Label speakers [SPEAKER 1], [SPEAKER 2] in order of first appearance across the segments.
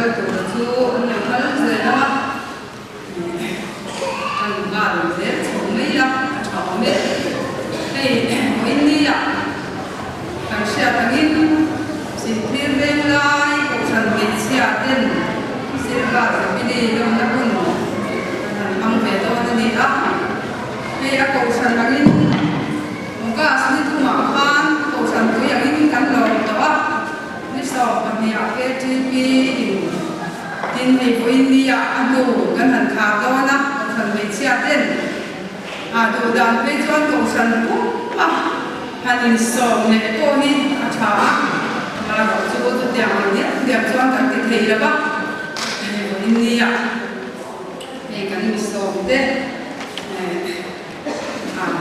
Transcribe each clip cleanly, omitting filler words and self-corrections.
[SPEAKER 1] kal tu chu an lo kal ze na an ga lo ze chong mai la chong me ei India kan sia tangin sin phir veng lai ko san mit sia ten sirga sabini dom na kun ang ve do ni a ei a ko san tangin ka sani tu ma khan ko san tu yang in kan lo to a ni so pa ni a ke ti pi tin hei ko India anu kan han kha do na ko san mit sia ten a do dan pe chuan ko san pu ma hanin som ne ko hi a tha ma ro chu tu tiang ni dia chuan kan ti thei la ba India e kan ni som te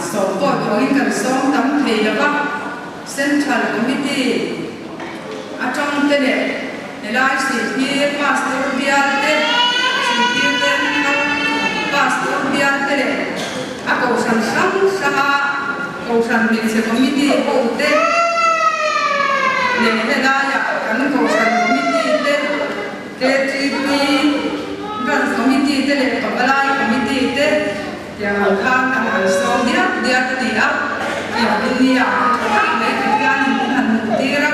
[SPEAKER 1] som po ko in kan som tam thei la ba central committee a trong te ne lai si hi pastor bial te si hi te pastor bial te a ko san sang sa ko san min se committee ko te ne la ya kan ko san committee te KTP kan committee te le ko balai committee te ya khan kan an som dia ti a ya India ne kan han ti ra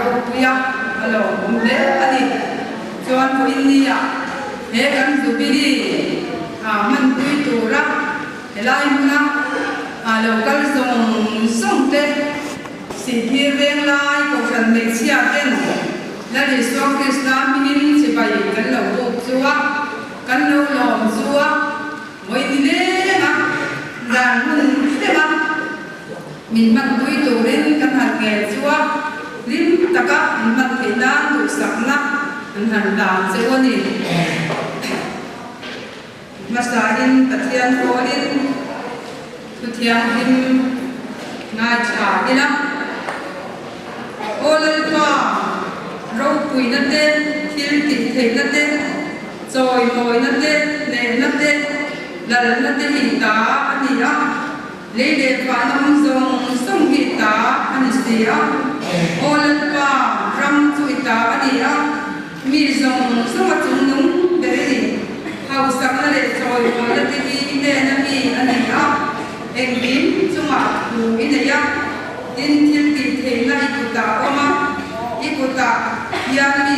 [SPEAKER 1] ro puya alo umde ani chuan ko India he kan zubiri man tui tu ra helai na local song te si thir veng lai ko san me sia ten la ri so Krishna minin si bai kan lo bu chuwa kan lo lom chuwa moi ni le ma dan hun te ma min man tui tu ren kan han ge chuwa lim taka min man the na tu sakna an han dan se woni masahin pathian kolin thiang him ngai cha ila olal pa ro pui na te thil ti thei na te choi moi na te ne na te lal na te hi ta ani a le le pa nam zong song hi ta ani sia olal pa ram chu ta ani a mi zong song chung nung de ri hau sak na le choi moi na te hi ne na mi ani a em bím chung à đủ in này á tin thiên kỳ thế này cụ ta oma ý cụ ta yan mi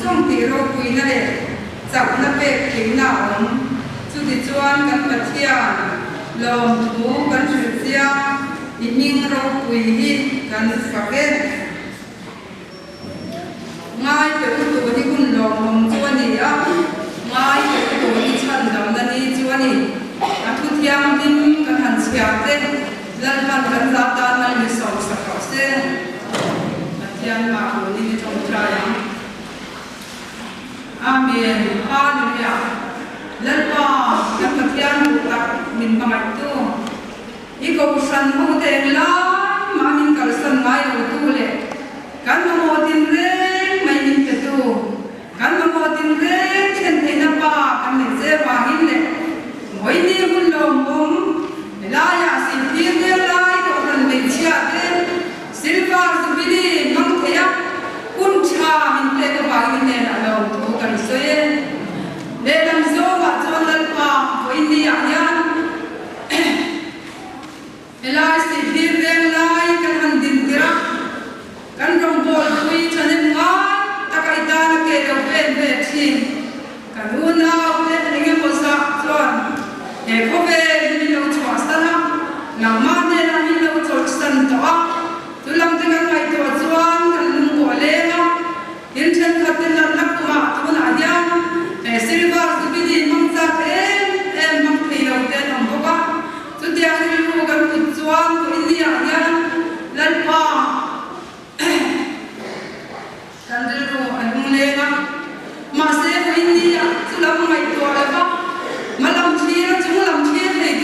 [SPEAKER 1] song tì rô quỳ na để chọc na bê kính nào chú thì chuan gần bật thia lồng thú gần chụp thia ít minh rô quỳ hi gần phật kết ngay từ tụ đi kun lồng hồng chuan đi á ngay từ tụ đi chân đầm na đi chuan đi thu thiam tin kan han siap te lan han kan za ta na ni so sa ka se thiam ma ko ni thong tra ya amen hallelujah lan pa kan ka thiam ta min ba mai tu I ko san ho te la ma min kal san mai ro tu le kan mo tin re mai min te tu kan mo tin re chen te na pa kan ni se pa hin le moi ni hun lom bom la ya sin thir de lai ko kan me chia te silva subili mang thea kun cha min te ko ba in ne na lo to kan so ye le lam zo wa chon lal pa ko in ni ya la sin thir de lai kan han din tira kan rong bol thui chanen nga takai ta na ke do pen ve thin kan una le ni mo sa chon e ko ve ni lo chwa sana na ma ne na ni lo chwa san to a tu lam te kan mai to chuan kan lum ko le na in chen khat te na nak ma tu na ya e silva tu bi ni mang cha em mang thei lo te nam ko ka tu dia ni lu kan tu chuan ko in ya lan pa kan de ro an le na ma se ko in ya tu lam mai to le ba ma lam chi ra chu lam chi thei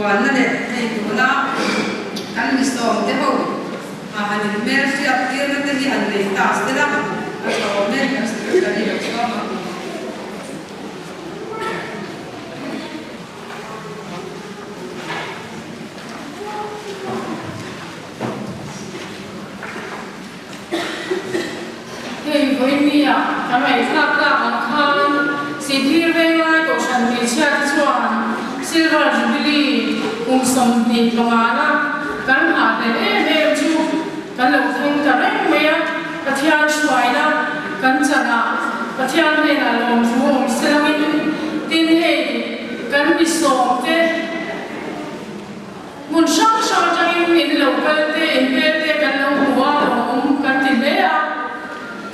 [SPEAKER 1] tuan na le hei tu na kan mi som te ho ma hanin mer si ap tir na te hi an le tas te la a so mer ka sti ka ni so ma
[SPEAKER 2] hei voi mi a ka mai thak ka an khan si thir ve lai ko shan mi chia ti chuan silver jubilee som ni longana kan ha de chu kan lo thing ka reng me a pathian chuai na kan chana pathian ne na lom chu selamin tin he kan bi som te mun sang sang jang in lo kal te in pe te kan lo huwa lo kan ti le a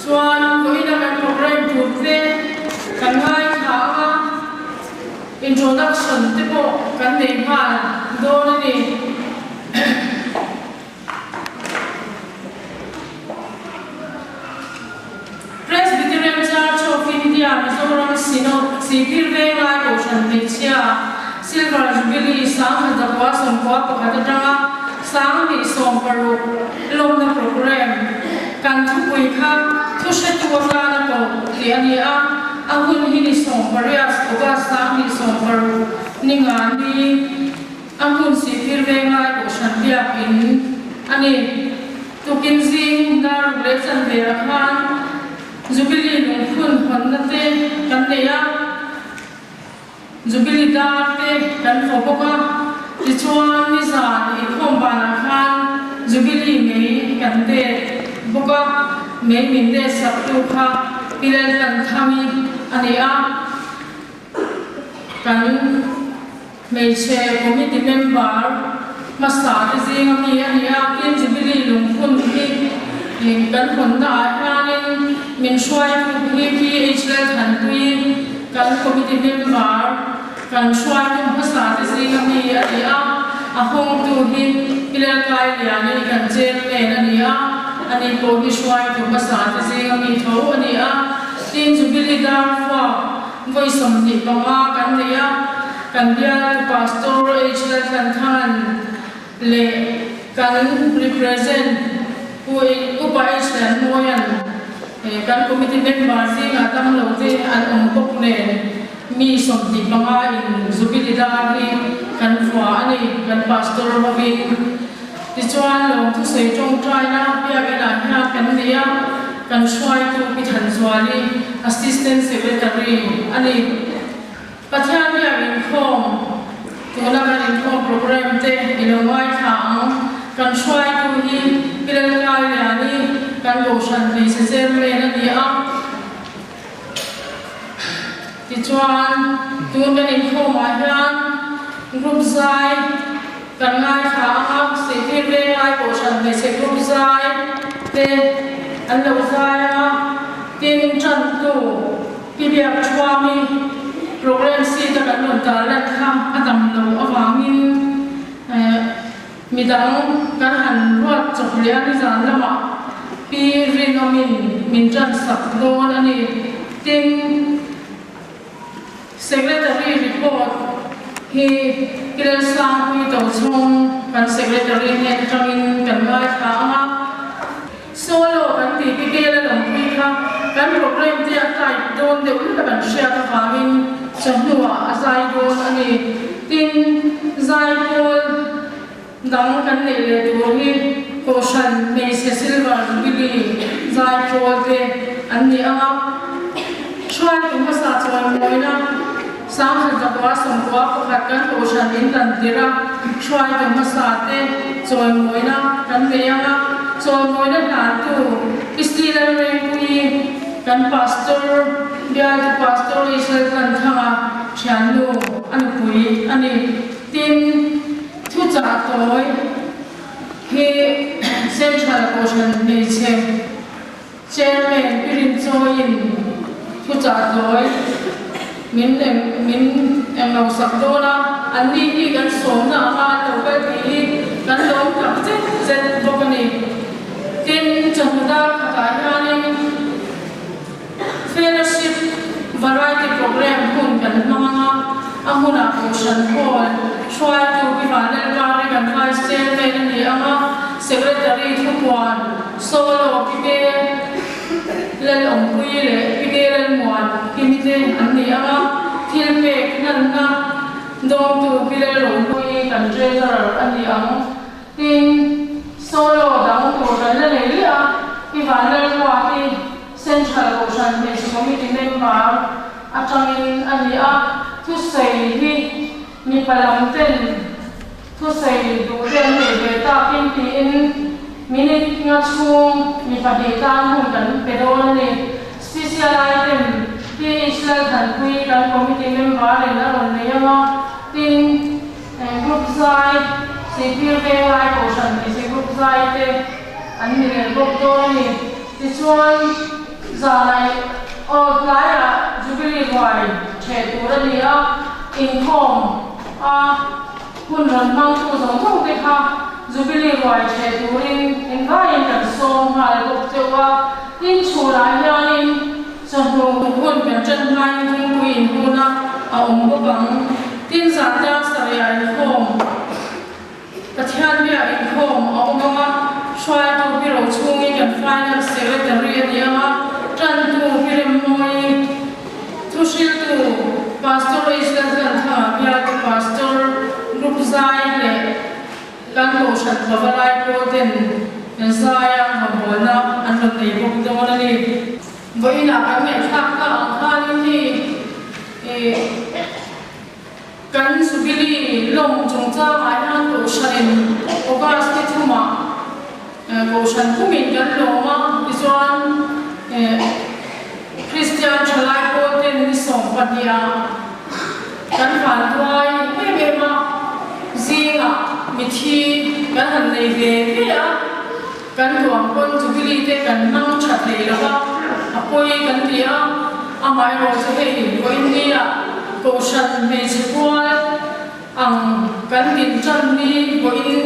[SPEAKER 2] chuan ko ina kan program pu te kan ngai kha a introduction te po kan nei ma do ni Presbyterian Church of India Mizoram Synod Sipir ve ngai ko shan te chia silver jubilee sang da kwa som kwa pakhatanga sang ni som paru lom na program kan thu pui kha thu she tu wa na ko li ani a ahun hi ni som parias oka sang ni som paru ninga ni ahun sipir ve ngai ko shan bia pin ani tu kin zing na le chan ve ra khan jubilee lung khun hon na te kan ne ya jubilee da te kan fo boka ti chuan ni za ni khom ba na khan jubilee mei kan te boka mei min de sak tu kha pilal kan thami ani a kan mei che committee member masa te jing ami ani a kin jubilee lung khun hi ling kan hon na hanin min shwai hi PH le than tui kan committee member kan shwai tu masa te jing ami ani a ahong tu hi pilal kai liani kan chairman ani a ani ko hi shwai tu masa te jing ami tho ani a tin jubilee dar fa voi som ni panga kan ria kan dia pastor H le than than le kan represent upa H moyan kan committee member sing atam lo te an pok ne mi som ni panga in jubilee dar ni kan fa ani kan pastor mabin ti chuan lo thu sei tong trai na pia ke na ha kan nia kan shwai tu pi than zwali assistant secretary ani pathian ya in khom tu na kan in khom program te ilawai thang kan shwai tu hi pilal kai le ani kan go shan ni se chairman ani a ti chuan tu kan in khom a hian group zai kan ngai kha a se thir ve ngai ko shan ni se group zai te an lo zai a tin chan tu pi bia chwami program si ta kan non ta la kham adam lo awangin midang kan han ruat chok le ani zan lama pi rinomin min chan sak don ani tin secretary report hi kiran sang hui to chung kan secretary ne tangin kan ngai kha ma solo kan ti pi ke la dam pi kha kan program ti a tai don de ul kan share ta famin chahnuwa azai don ani tin zai pol dang kan ne le tu hi ko shan me se silver jubilee zai pol de ani anga chuan tu ma sa chuan moina sang han da kwa som kwa pakhat kan ko shan in dan tira chuai tu ma sa te choi moina kan me anga choi moina na tu istila re kui kan pastor dia tu pastor Israel kan thanga chanu an pui ani tin thu cha toy he central portion ne che chairman pirin choin thu cha toy min em lo sak do na an ni ni kan som na ma to ka ti kan lom tak che zet bokani tin chamda ka hanin fellowship variety program hun kan manga amuna kushan hall shwai tu bivanel pare kan vice chairman ni ama secretary thukwan solo pike lal ompui le pike lal muan kimite anni ama thilpe nanna dong tu pile rompui kan treasurer anni ang tin solo dang tu kan le le a bivanel kwati central ocean base committee member atangin anni a thu sei hi mi palam ten thu sei du ren me be ta pin pi in minute nga chung mi pa de ta hun kan pedon ni special item pi isla kan pui kan committee member le na ron ne ma tin group zai civil ve lai ocean ni group zai te an ni le bok do ni ti chuan zai or klaya jubilee wai che tu ra ni a income a hun ran mang tu zong thong te kha jubilee wai che tu rin in vai in kan som ha le bok che wa tin chu la ya ni so hu hun kan chen mai thing tu in hu na a om bo bang tin sa ta sa ya income pathian bia income a om ma shwai tu bi ro chung in kan finance secretary ani ma tran tu hirim moi thu shil tu pastor isla kan tha bia tu pastor group zai le kan ko shat babalai pro den zaya hamona an ron nei bok do na ni voina kan me thak ka khan ni kan subili lom chung cha mai han ko sharin ogas ti thuma ko shan kumin kan loma iswan Christian chalai ko ten ni som patia kan fan tuai me ma zinga mithi kan han nei ve ya kan tuam kon jubilee te kan nang that nei la apoi kan tia amai ro se hei ko india ko shan me chwal ang kan din chan ni ko in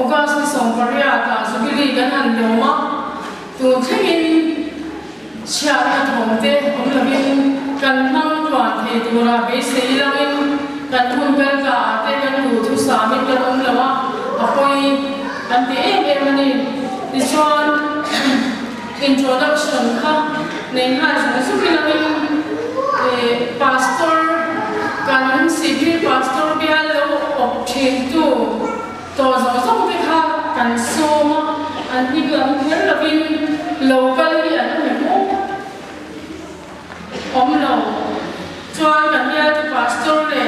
[SPEAKER 2] ogas ni som paria ta jubilee kan han loma tu thengin chia na thong te om lamin kan mang twan the tura be sei lamin kan hun bel ka te kan du thu sa mit kan om lawa apoi kan te em ani this one introduction kha nei ha su ki lamin pastor kan civil pastor bia lo op thin tu to zo zo te kha kan soma an hi lam her lamin locally an om lo chuan kan ya ti pastor le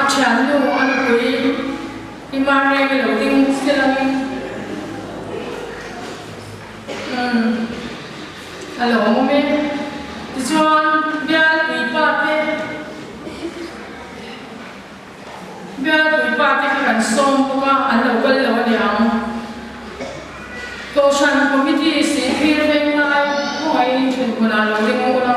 [SPEAKER 2] a thian lu an pui imare ke lo ding selami hello me ti chuan bia ti pa te kan som ka an lo kal lo liang ko shan committee si phir ve lai hoi thun kuna lo ding kuna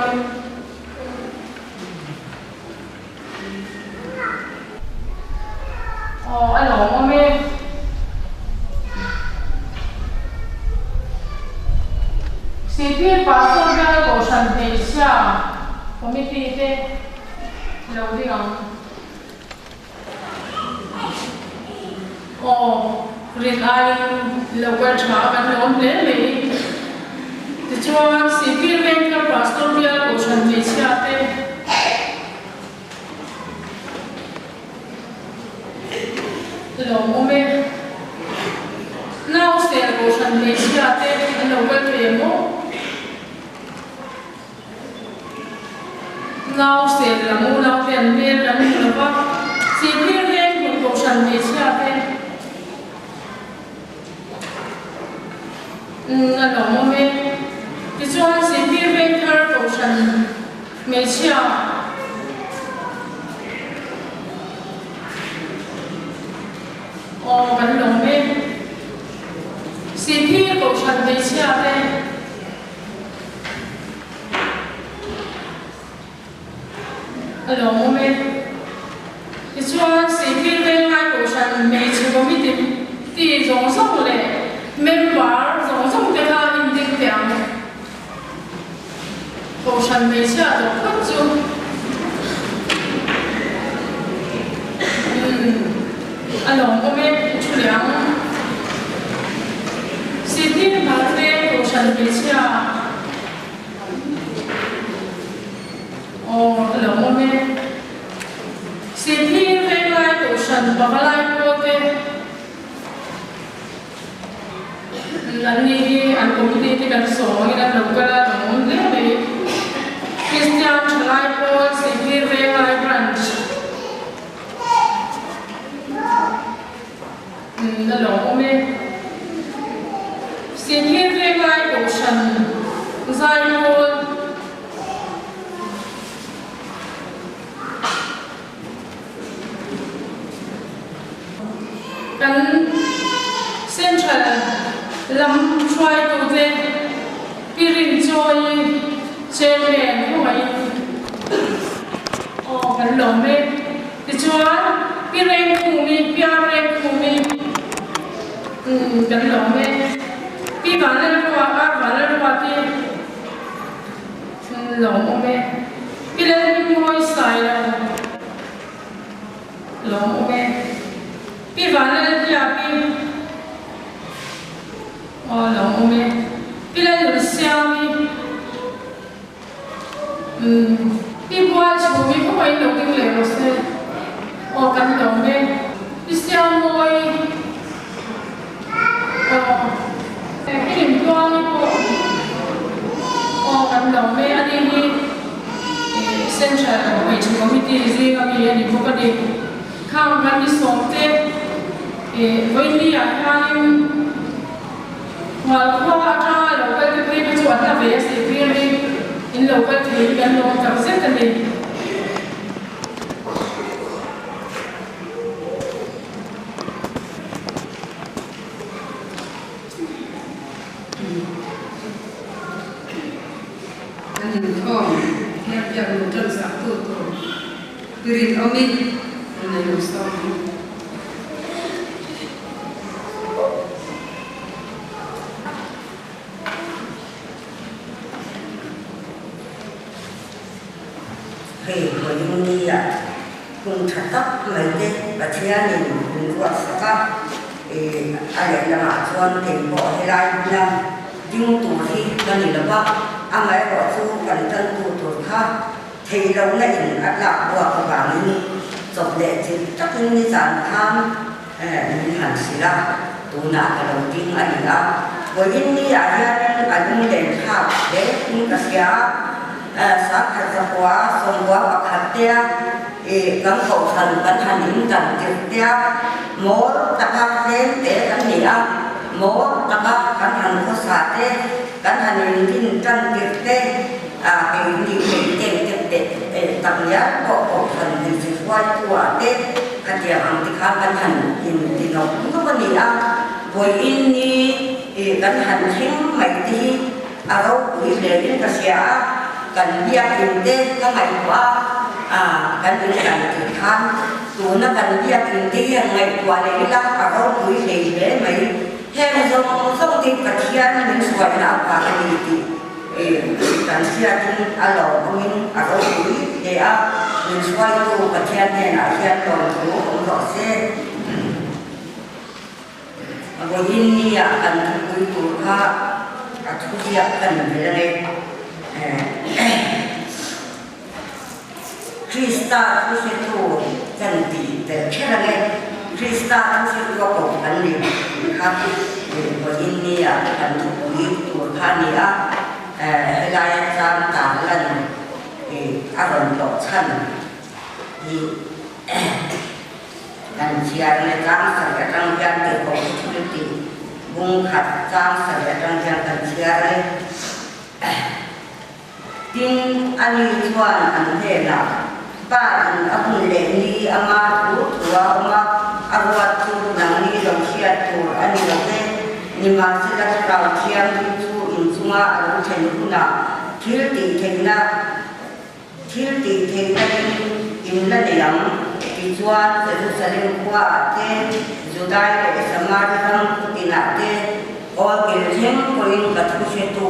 [SPEAKER 2] ano me civil pastor ga ko shan te sia committee te lo ding rin ai local cha kan lom le le ti chuan civil bank pastor bia ko shan te sia te lo me now sel ko shan te sia te local te mo now sel la mo now te an me kan lo ba civil bank ko shan te sia te ano me ti chuan civil bank ko shan me sia kan lo me civil ko shan te sia te ano me ti chuan civil bank ko shan me chi ko mi ti zong song le member zong song te kha in ding tiang ko shan me sia to khot chu along ome chuliang city barte ocean beachia o along ome city vengai ocean bagalai kote nani an community kan so ina lokala monde me Christian Chalai Paul city vengai branch along ome city vengai ocean zaimol kan central lam try to the pirin joy chairman hoi o kan lome ti chuan piren khumi piaren khumi kan lome pi balan wa ka balan wa ti lome piren hoi sai la lome pi balan ya pi o lome piren siami pi boal chumi ko mai lo king le ro se o kan lome pi siamoi o pirin tuang ko o kan lome ani ni central wage committee zinga mi ani ko ka de khang kan ni somte voini a hanin wal kho ata local pe pe chu ata ve se pri in local thei kan lo ta se kan ni
[SPEAKER 1] anh thong theo dạng một trận sáng tổ tổ Pirin Omi này một sau
[SPEAKER 3] Hei hồi đi à cùng thật tóc mấy cái và chia mình cùng quạt saka ai là mà chọn tiền bỏ hay lại làm nhưng tụ thì cái này là bao anh ấy bỏ chú cẩn thận tụ khác thì đâu này ắt lạc của các bạn mình dọc lệ thì chắc như giảm tham mình hẳn xí ra tụ nạ cái đầu tiên anh là với những đi à anh muốn đến khác để những cái xía sát hạt quá xong quá hoặc hạt tia gắn khẩu thần gắn hạt những cần tiệt tia mố tập hạt đến để gắn nhỉ mố tập hạt gắn hạt có sạt thế gắn hạt những tin chân tiệt thế cái gì để tập nhát khẩu thần thì chỉ quay qua thế cái gì hàng thì khác gắn hạt thì nó cũng có nhỉ với in đi gắn hạt chính mấy thì đâu quý lệ đến cái gì cần bia kinh tế các ngày qua cần những cần thực hành tụi nó cần bia kinh tế ngày qua để làm ở đâu quý gì để mấy theo dòng thì cả thiên những suy nào cả cái gì thì cần thiên thì alo mình ở đâu quý để những suy tu cả thiên này là thiên toàn thủ cũng rõ xe rồi ini cần quý tu haatu dia cần về đây Krista tu situ ganti terkena Krista tu situ kau balik hati begini ya kan begitu kan ya helai jam talan aron loksan di dan siarnya jam sekarang jam terkomunikasi bung kat jam sekarang jam tersiarnya tin ani chuan an he na pa an ahun le ni ama tu tua ama arwat tu nang ni dong sia tu ani lo te ni ma se la ka thiam tu in chunga aru chen kuna thil ti thengna in la de yang ti chuan se tu salim kwa te judai le samari ram kutina te o kil theng ko in ka thu se tu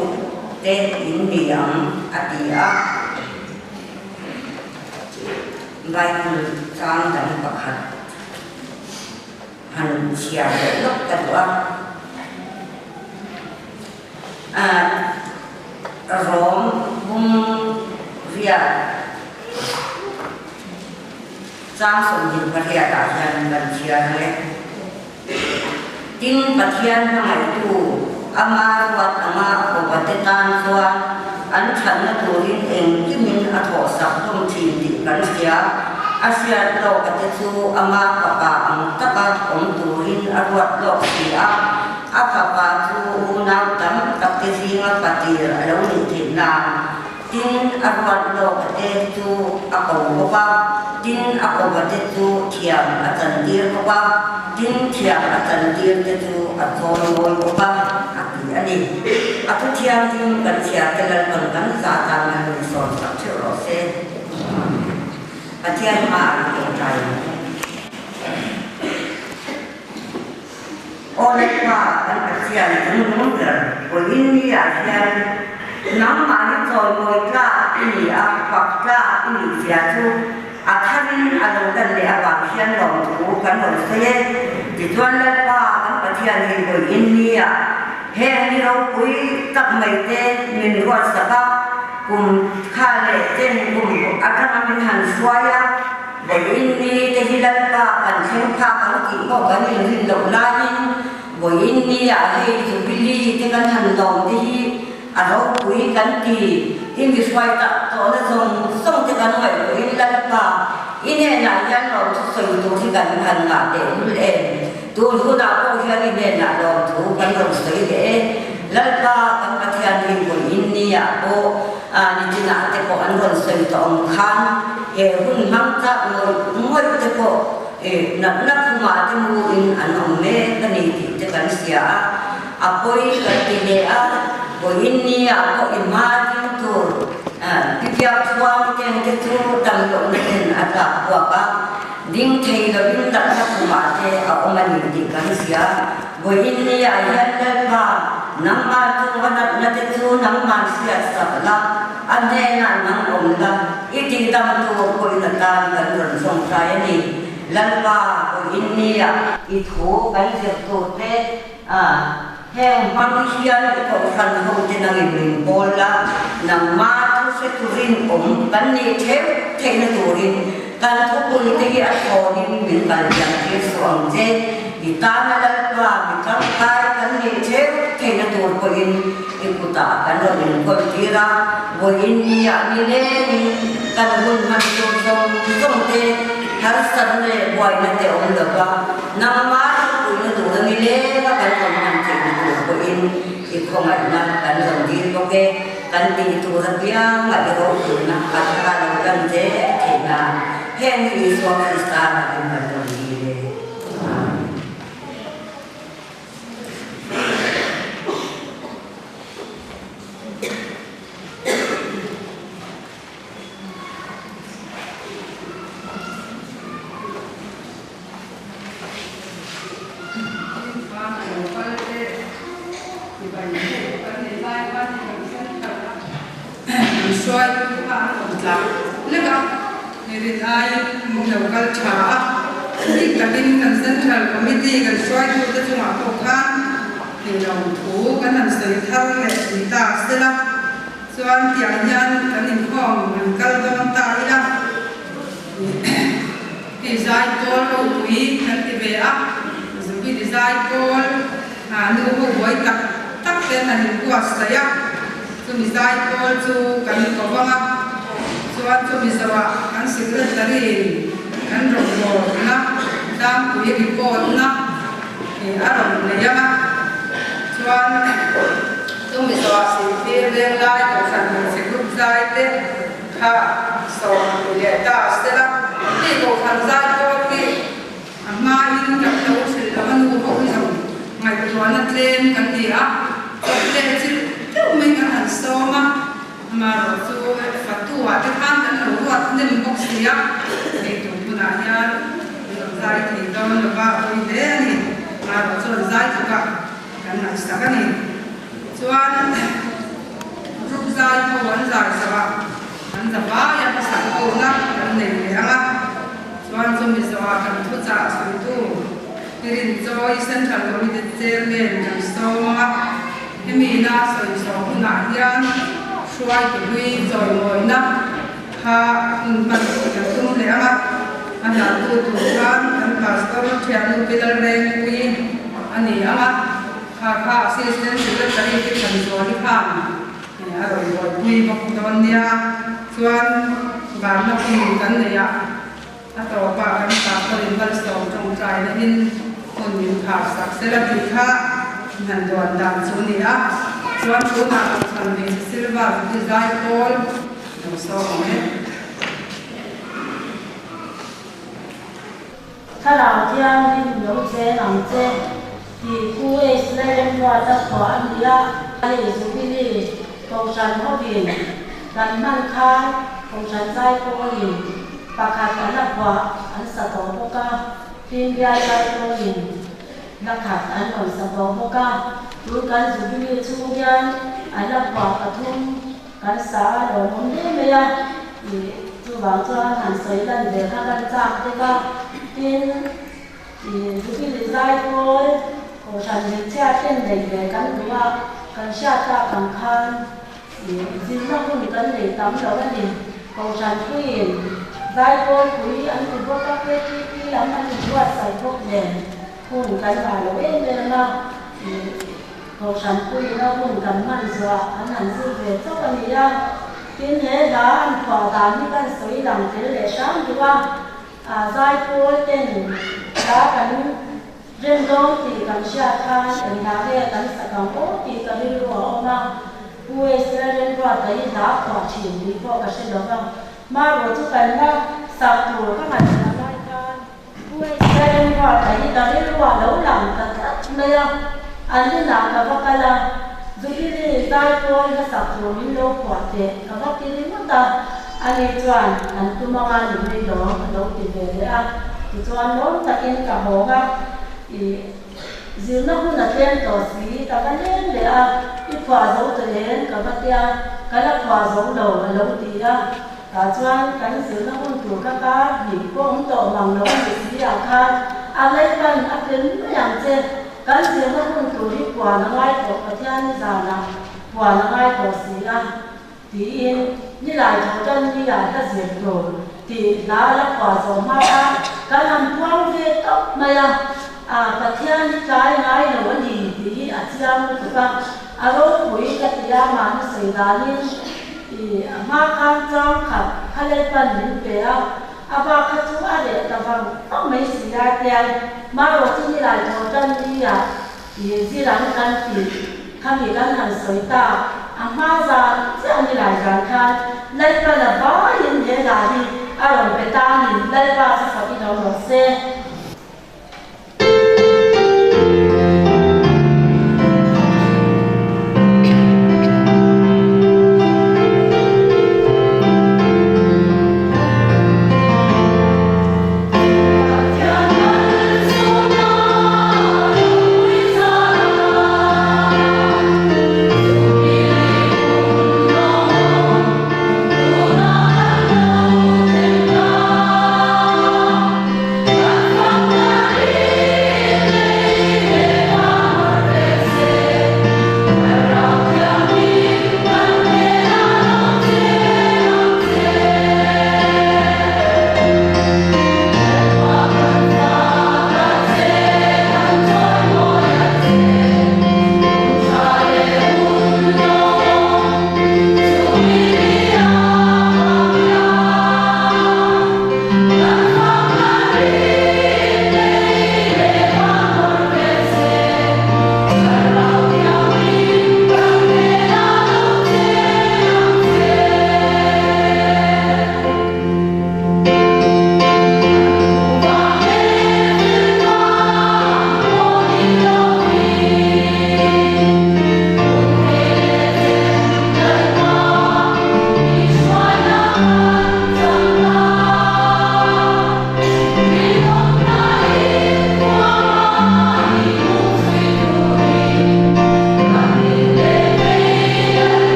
[SPEAKER 3] tên in niệm atia vai sang dan pakhat hành xia để lúc cái đó Rome bung via Giang sông nhìn bát hiền đã nhận gần chia này tin bát hiền ngày tu ama wat ama ko batetan soan an chan na turin eng kimin atho sak thom thin di kan sia asia lo ate chu ama papa ang taka om turin arwat lo sia a papa chu na tam tak te singa patir alo ni thin na tin arwat lo ate chu ako ba tin ako bate chu thiam atan dir ko ba tin thiam atan dir te chu athon ngoi ko ba ani aku tiang tin kan sia telan kan sa ta man so sa chero se atian ma ko tai oleh pa kan sia kan mun ko ini ya nam ma ni so moi kla ini apa kla ini sia tu akan alo kan le apa sian long tu kan ho se di tuan le pa kan atian ni ko ini ya hẹn đi đâu quý tập mấy tên mình gọi sẽ ba cùng khai lệ tên cùng ác tham mình hành xoay á để đi cái gì đó ba cần xem pha bằng kỹ có cái những hình động la đi bởi đi à thì chúng đi cái căn hành động thì à đâu quý cắn thì in cái xoay tập đó là dùng xong cái căn vậy của in lần ba in này là nhân rồi sử dụng thì cần hành là để lên tôi thu nào có cái gì nên là đồ thu cái đồ sấy để lần ba cái mặt hàng gì của India có như thế nào thì có anh còn sấy tổng khăn hệ hung mang ra rồi mỗi cái có nặng nặng mà thì mua in anh ông mẹ cái này thì cái cái gì à apoi cái gì à của India có imagine tour cái việc qua cái tour đang用đến ở cả qua ding thei lo bin tak na kuma te a omani di kan sia boin ni a yan ba nang ma tu wanat na te tu nang ma sia sa la ane na nang om la iti dam tu ko ina ta kan ron song sai ni lan ba boin ni a i thu kan se tu te heng pang sia ko kan ho te nang in bola nang ma tu se tu rin om kan ni the na tu rin kan thu pun te hi atho ni min kan yang ke suang je di tanah lalpa di kampai kan ni je ke na tur ko in ikuta kan ro in ko tira bo in ni ya ni le ni kan bun man tu song te har san le boy na te on da ba na ma ku na tu ni le ka kan ko man te na tur ko in ko ngai na kan ro di ko ke kan ti tu ra bia ma de ro tu na ka ka ro kan je ke na hẹn đi xuống cái xa là cái mặt đồng đi đây
[SPEAKER 1] xoay các bạn còn làm nước không nên ai muốn đầu câu trả đi cả bên cần central committee cần xoay thu tới chúng họ khăn thì đồng thủ cái lần xây thân lệ chúng ta sẽ làm xoan tiếng nhân cái niềm phòng mình cần tâm ta đi làm thì giải tôn câu quý thân thì về áp rồi thì giải tôn nụ hộp với tập tắc tên là niềm quạt xây áp rồi thì giải tôn chú cần có vâng áp soal tu misawa kan secretary kan robot na dam kuya report na aron na ya soal tu misawa si le lai ko san se group zai te ha so le ta stela ni ko kan zai ko ki amma in ka to se la manu ko ni so mai ko na claim kan dia so le chi tu mai kan so ma mà rồi fatua cái khăn cái nấu ruột nên bốc xía thì chúng tôi đã nhớ dài thì đâu là ba ôi thế này mà rồi dài thì cái này sao cái này soan rút dài có vấn dài sao anh sẽ ba ya cái sản phẩm na anh này vậy à soan cho mình sao cần thuốc giả sử tu Kirin Joy Central Committee Chairman ng Soma Hemina Soy So Na Hian Shuai Kui Joy Moy Na Ha Pan Tum Le Ama Ana Tu Tu Kan Kan Pastor Thianu Pilal Reng Kui Ani Ama Ha Assistant Secretary Ki Kan Joy Phan Aroi Boy Kui Bok Don Dia Chuan Ban Na Kui Kan Ne Ya Atau Pak Kan Pastor Inval Stom Trong Trai Na Inคนมีข่าวสักเสร็จดีค่ะนั่นดวนดำสุนีอ่ะส่วนผู้นำคนมีศิลปะที่ได้โอนดูสองเนี่ย
[SPEAKER 4] ถ้าเราเที่ยวที่หลงเจหลังเจที่ผู้เอสเลนว่าจะขออันเดียไอ้สุพิลีของฉันเขาบินกันมั่นค้างของฉันใจโกยินประกาศกันนับว่าอันสะท้อนพวกเขาทีมยาใจโกยินนักขัดอันอ่อนสะท้อนพวกเขาดูกันสุพิลีชูยันอันนับว่ากระทุ่มกันสาโดนมันได้ไหมล่ะจูบางจวนหันใส่ดันเดือดกันจากเด็กก็ทีสุพิลีใจโกยของฉันเชื่อเต้นเด็กๆกันหรือว่ากันเชื่อตากังคันสิ่งที่คุณกันเลยตามเรากันดิของฉันคุยได้ก็คุยอันเป็นพวกกัปเต้ที่อันนั้นเป็นว่าใส่พวกแดงคุณกันว่าเราเองเลยนะของฉันคุยแล้วคุณกันมันสว่าอันนั้นสื่อเรื่องเจ้ากันนี่ทีนี้ร้านขวาตามที่กันสวยหลังเจริญช่างที่ว่าได้ก็เต้นร้านกันเรื่องร้องตีกันเชื่อทานเอ็นดาเรียกันสักการโอ้ตีกันไม่รู้ออกมาผู้เอสเรนว่าแต่ยิ่งรักกว่าชิมดีพอกับเช่นเดียวกันมาบอกทุกคนว่าสับตัวก็มาจากรายการผู้เอสเรนว่าแต่ยิ่งเราไม่รู้ว่าเราหลังกันเนี่ยอันนี้หนักกับว่ากันละดูที่นี่ได้ตัวก็สับตัวมิโลกว่าเด็กกับว่าที่นี่มันต่างอันนี้จวนอันตุ้มงานอยู่ในดอกเราติดเลยจวนโน้นตะกินกับหัวก็zilna huna tlen to si ta kan len le a I phwa zo to len ka batia kala phwa zo lo lo ti a ta chuan kan zilna hun tu ka ka ni ko hom to mang lo ni si a kha a lai kan a ken yang che kan zilna hun tu ri kwa na ngai to patia ni za na kwa na ngai to si a ti in ni lai tho tan ni ya ta zil ro ti na la phwa zo ma ka kan ham puang ve to ma yaปัจจัยนี้ใจง่ายหนูดีดีอาจารย์มันถูกต้องอารมณ์คุยกับยามันเสียดายนี่มาข้างจ้องขับทะเลปันหินเปรี้ยวอาบาคัตุอะไรแต่ฟังต้องไม่เสียใจมาว่าที่นี่หลายทอจันนี่อ่ะที่หลังกันตีข้ามีกันหันสายตาอามาจะที่อันนี้หลายการคันไล่ไปละบ้ายินเดียดาดีอารมณ์ไปตามนี่ไล่ไปสักพักที่เราหลงเสีย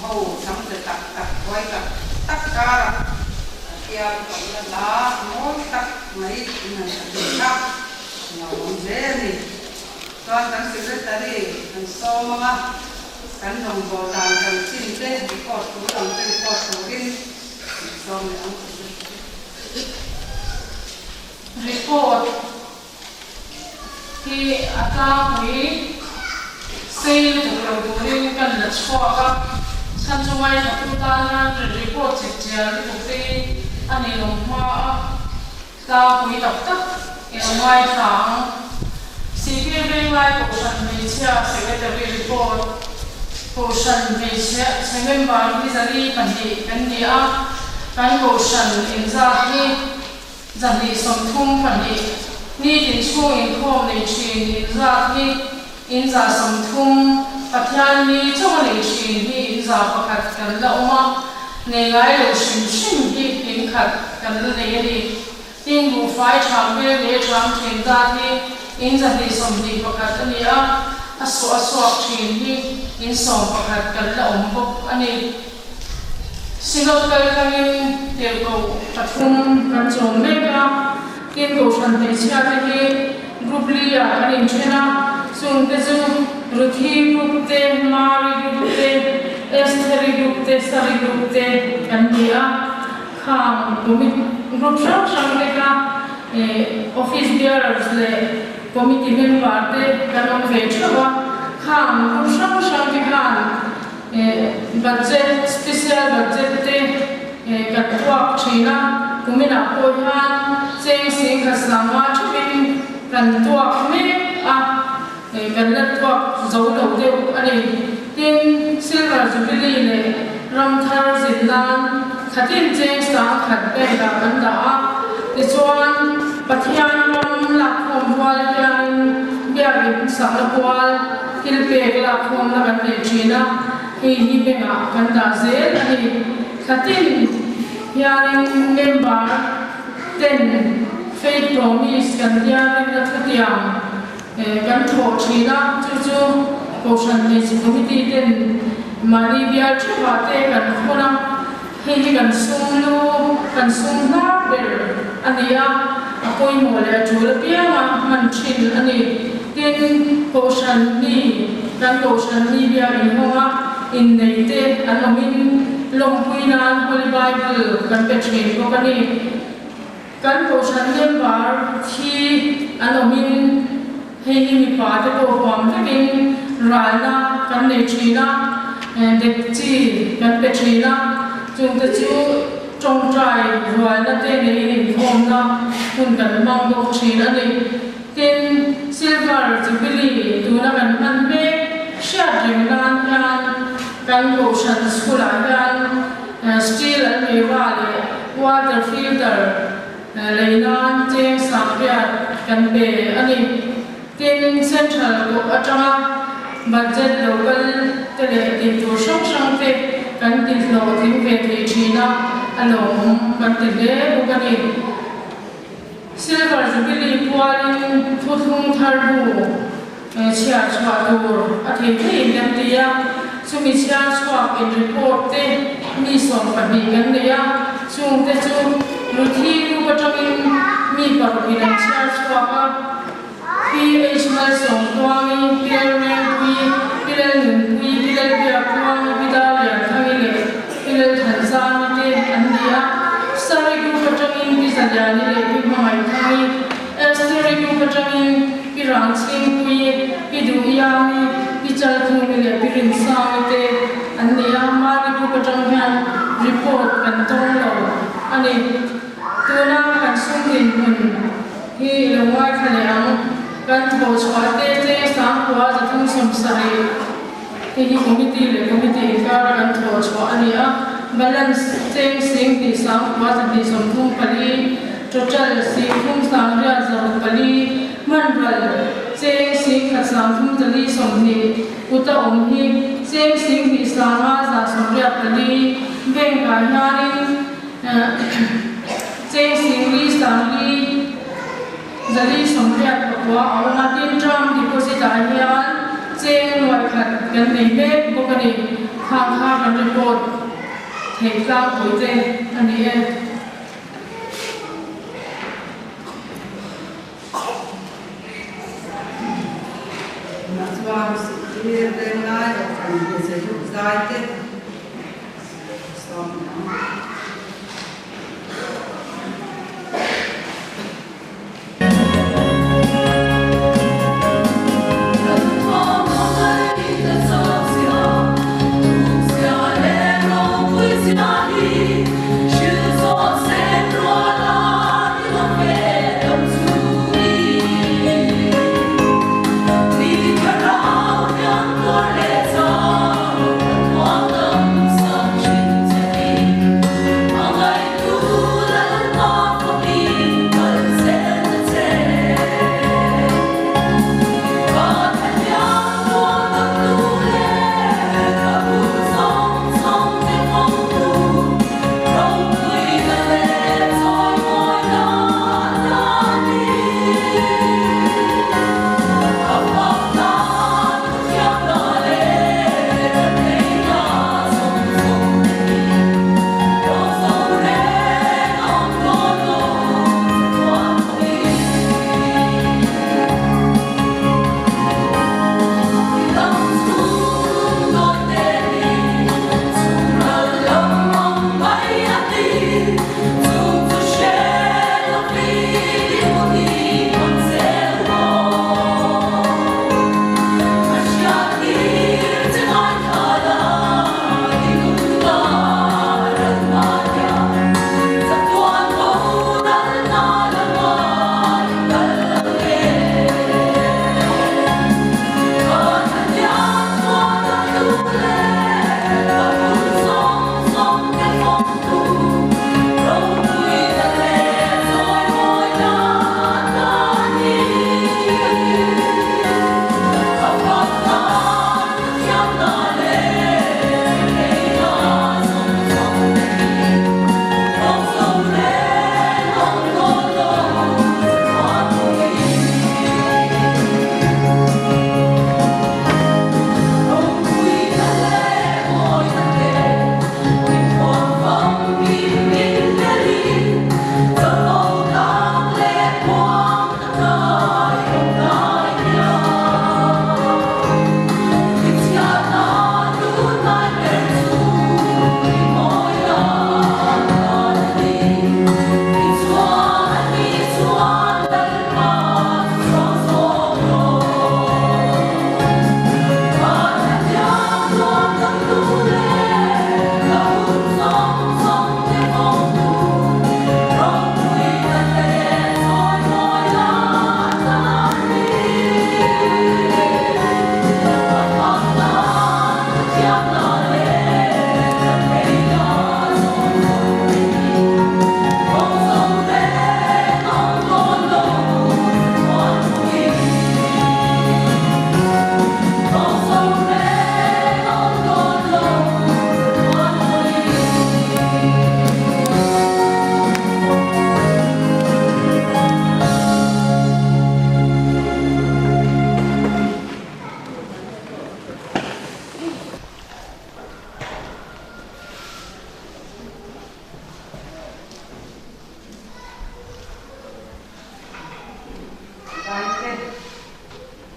[SPEAKER 1] hầu thắm để tắc quay tắc cả kia còn là đá mỗi tắc mấy này là khác nào dễ đi toàn tăng secretary and so mà kan hong bo dan kan chin te report tu dang te report tu in so me ang
[SPEAKER 2] report thì ata hui sale tu lo tu rin kan la chwa ka chan chungai na tu ta na report che che tu te ani long ma ta hui tak tak e mai thang CPB mai ko san me chia secretary report ko san me chia semen ba ni zali pandi kan dia kan ko san in za ni zali som thum pandi ni din chu in khom nei chin in za ni in za som thum pathian ni chong nei chin ni in za pakhat kan la oma ne ngai lo shin shin hi in khat kan la nei ri tin bu fai cham be le cham thin za ni in zali som ni pakhat ani a aswa thin hi in som pakhat kan la om bok ani single kal kangin tel ko pathum kan chom meka kin ko san te chia te hi group lia ani chena sung te zu ruthi group te mari group te esteri group te sari group te kan dia kham group sang meka office bearers le committee member te kanom ve chawa kham group sang ke kan budget special budget te katwak china kumina pohan cheng sing khasama chupin kan tuak me a kan la tuak zo lo de ani tin silver jubilee le ramthar zindan khatin cheng sang khat pe da kan da ti chuan pathian ram la khom wal yan biarin sang la wal hil pe la khom la kan le china hi benga kan da zel ani khatin yaring member ten faith promise kan yaring la thatiam kan tho china chu kosan ni committee ten mari biar chwa te kan khona hi kan sumlu kan sumna ber ania akoi mole chula pia ma man chin ani ten kosan ni kan kosan ni biar in honga in nei te anomin long puinan holy bible kan pe thin ko kani kan ko san member thi anomin hei mi pa te ko hom takin ralna kan nei thina dek chi kan pe thina chung te chu trong trai ralna te nei in hom na kun kan mang do thina ni tin silver jubilee tu na kan man be sha jing nan yan kan ko san school yan steel and mewale water filter leinan cheng sapya kan be ani tin central ko atama budget local tele tin to song te kan tin lo tin ve the china along kan te le bukani silver jubilee pualin thuthung tharbu chia chwa tur athe the yan tia sumi chia chwa in report te mi som pani kan dia chung te chu ruthi ru patangin mi parwinan chia chwa ka ph mal som twami pilmen pi pilel pi pilel pia twami bidal ya thangile pilel thansan te andia sari ru patangin pi salyani le pi mai thai esteri ru patangin pi rangching pi pi du yami chal thung le pirin saute ania mari pu patang han report kan tong lo ani tuna kan sungin hun hi longwai khaleang kan tho chwate te sang kwa za thung som sai hi committee le committee ka kan tho chwa ania balance cheng sing ti sang kwa za ti som thung pali total si thung sang ra za pali man bal cheng sing khasam thum tali som ni uta om hi cheng sing ni sama za som ria pali beng ka hanin cheng sing li sang li zali som ria kwa awma tin tram deposit a hian cheng noi khat kan nei me bokani hàng hàng ăn report thể sang tuổi trẻ anh đi em
[SPEAKER 1] Nazwa sikir dengai akan disebut zaite.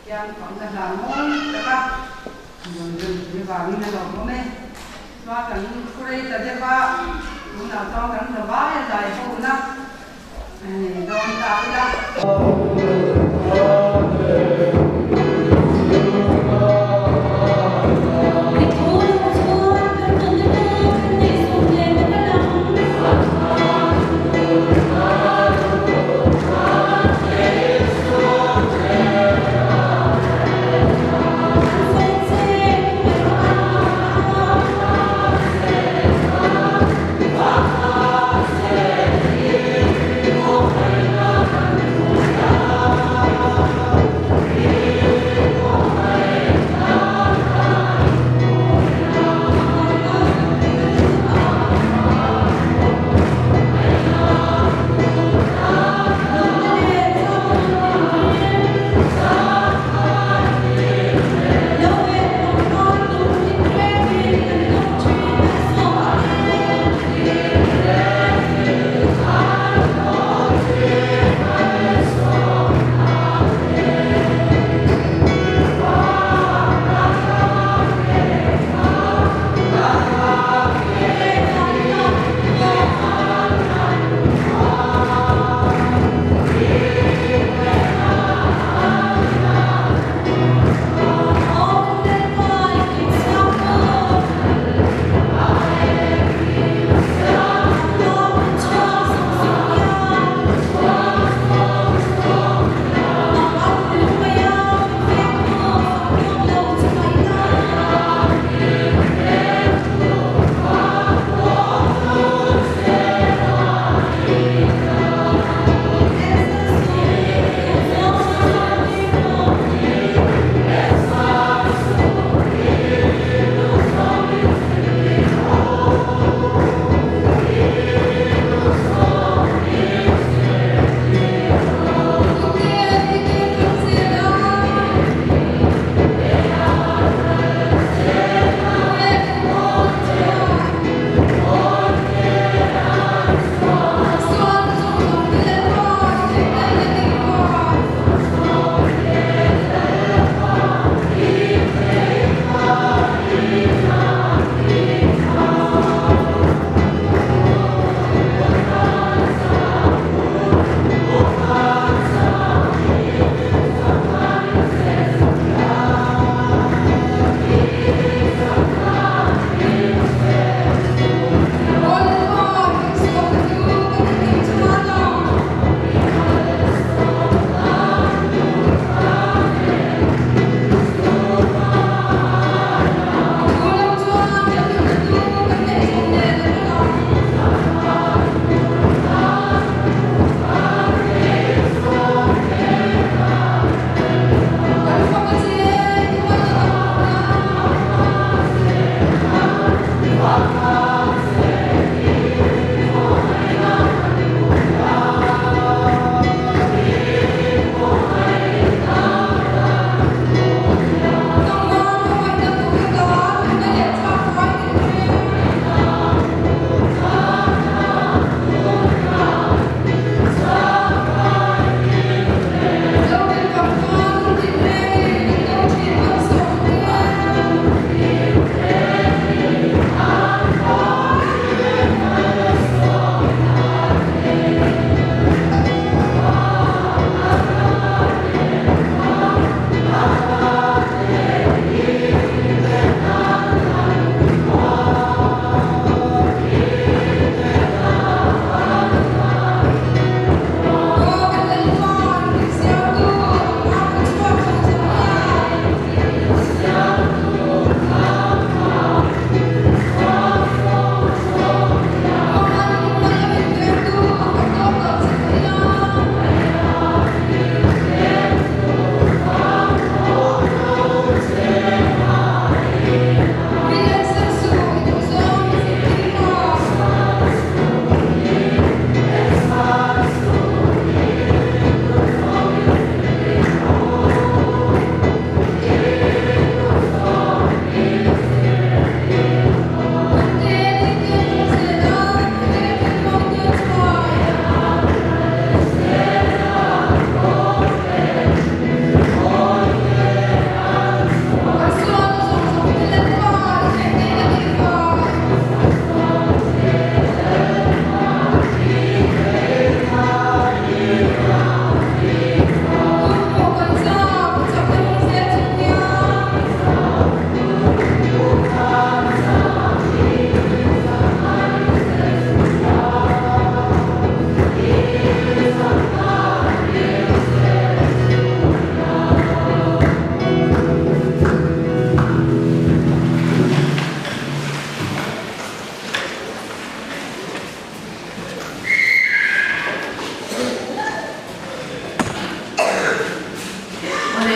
[SPEAKER 1] yang bangsa Danon, dapat dibangun dalam kami. Makan kulit tadi pak, guna tahu kan terbayar dari puna. Ini daun tapi dah.
[SPEAKER 5] Oh,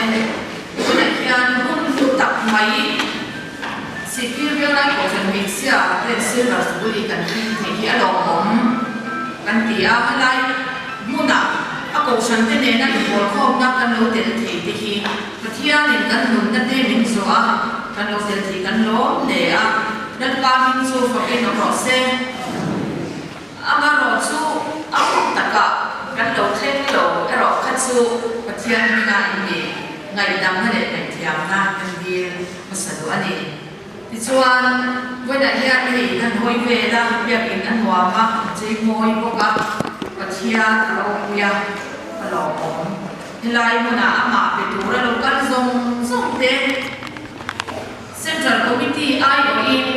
[SPEAKER 2] คนไหนที่อันหุ่นทุกตักไม่สิ่งที่เรียกได้ของฉันมีเสียเป็นเสื้อแบบสุริกันที่อารมณ์ผมกันตีอะไรมุ่งหน้าอากูฉันที่เนี่ยนั่งอยู่บนข้อนักกันรู้เด็ดที่ประเทศนี้กันหนุนนั่นเองมินซัวกันรู้เด็ดที่กันล้มเนี่ยนั่นว่ามินซัวฝักเองเราเสียอามาเราสู้อาตะกะกันเราเท่เราเราคัดสู้ประเทศนี้ไงดังนั่นเองในที่อันนั้นกันดีมาสะดวกนี่ที่ชวนวันไหนที่นี่นั่นหอยเวล่าเรียกอินอันหัวมาใจมวยพวกกับประเทศเราเมียเราผมที่ไล่มันอามาไปดูแล้วเรากันส่งเด็ก Central Committee ไอ้อิน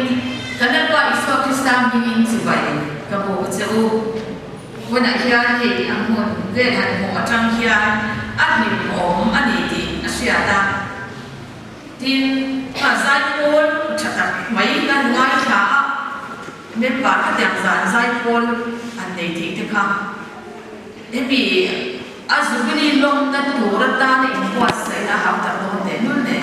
[SPEAKER 2] กันนั่นว่าอิสระคริสต์มาสอินสิบวันกับโบเจ้าวันไหนที่นี่อันหุ่นเรื่องอันหัวจังที่อันนี้ผมอันนี้ดีอาเซียนที่ภาษาญี่ปุ่นชัดไม่กันง่ายช้าเมื่อปาร์ตี้ภาษาญี่ปุ่นอันนี้ที่ที่ข้าเอ็มบีอาจุบิลีลงนั่นดูรัตตาในหัวใส่ละหาตัดโดนเด่นนู่นเนี่ย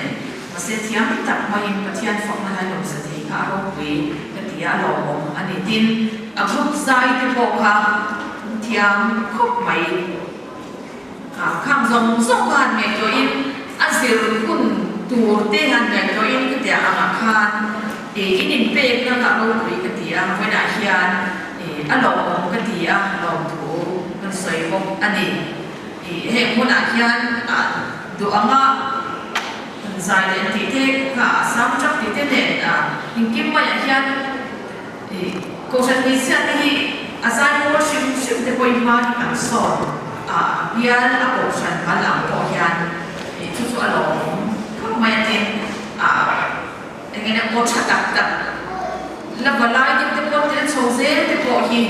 [SPEAKER 2] มาเสียที่ยังตัดมาอินปะเทียนฝักมาให้ลงสติข้าเราคุยกันที่อาลงอันนี้ดินอาบุกใจที่พวกข้าที่ยังคบไม่ข้ามส่งการเมย์ตัวอินอาศัยคุณตัวเต้หันเมย์ตัวอินก็ที่อามาคานอินินเป็กนั่นก็เราคุยกันที่อาเวลาเฮียนอาลงกันที่อาลงถูกันสวยพวกอันนี้เห็นคนอาเฮียนดูอ่างใจเด่นที่เท่ค่ะสามจับที่เท่เนี่ยยิ่งกิ้มมาอย่างเฮียนก็ฉันมีเสียที่อาศัยว่าชิมเด็กวัยมาที่อันสอนเฮียนอากูฉันมาหลังก็เฮียนทุกๆอารมณ์ก็ไม่เป็นอย่างเงี้ยโคชัดตัดแล้วเวลาที่เด็กคนที่โซเซเด็กคนที่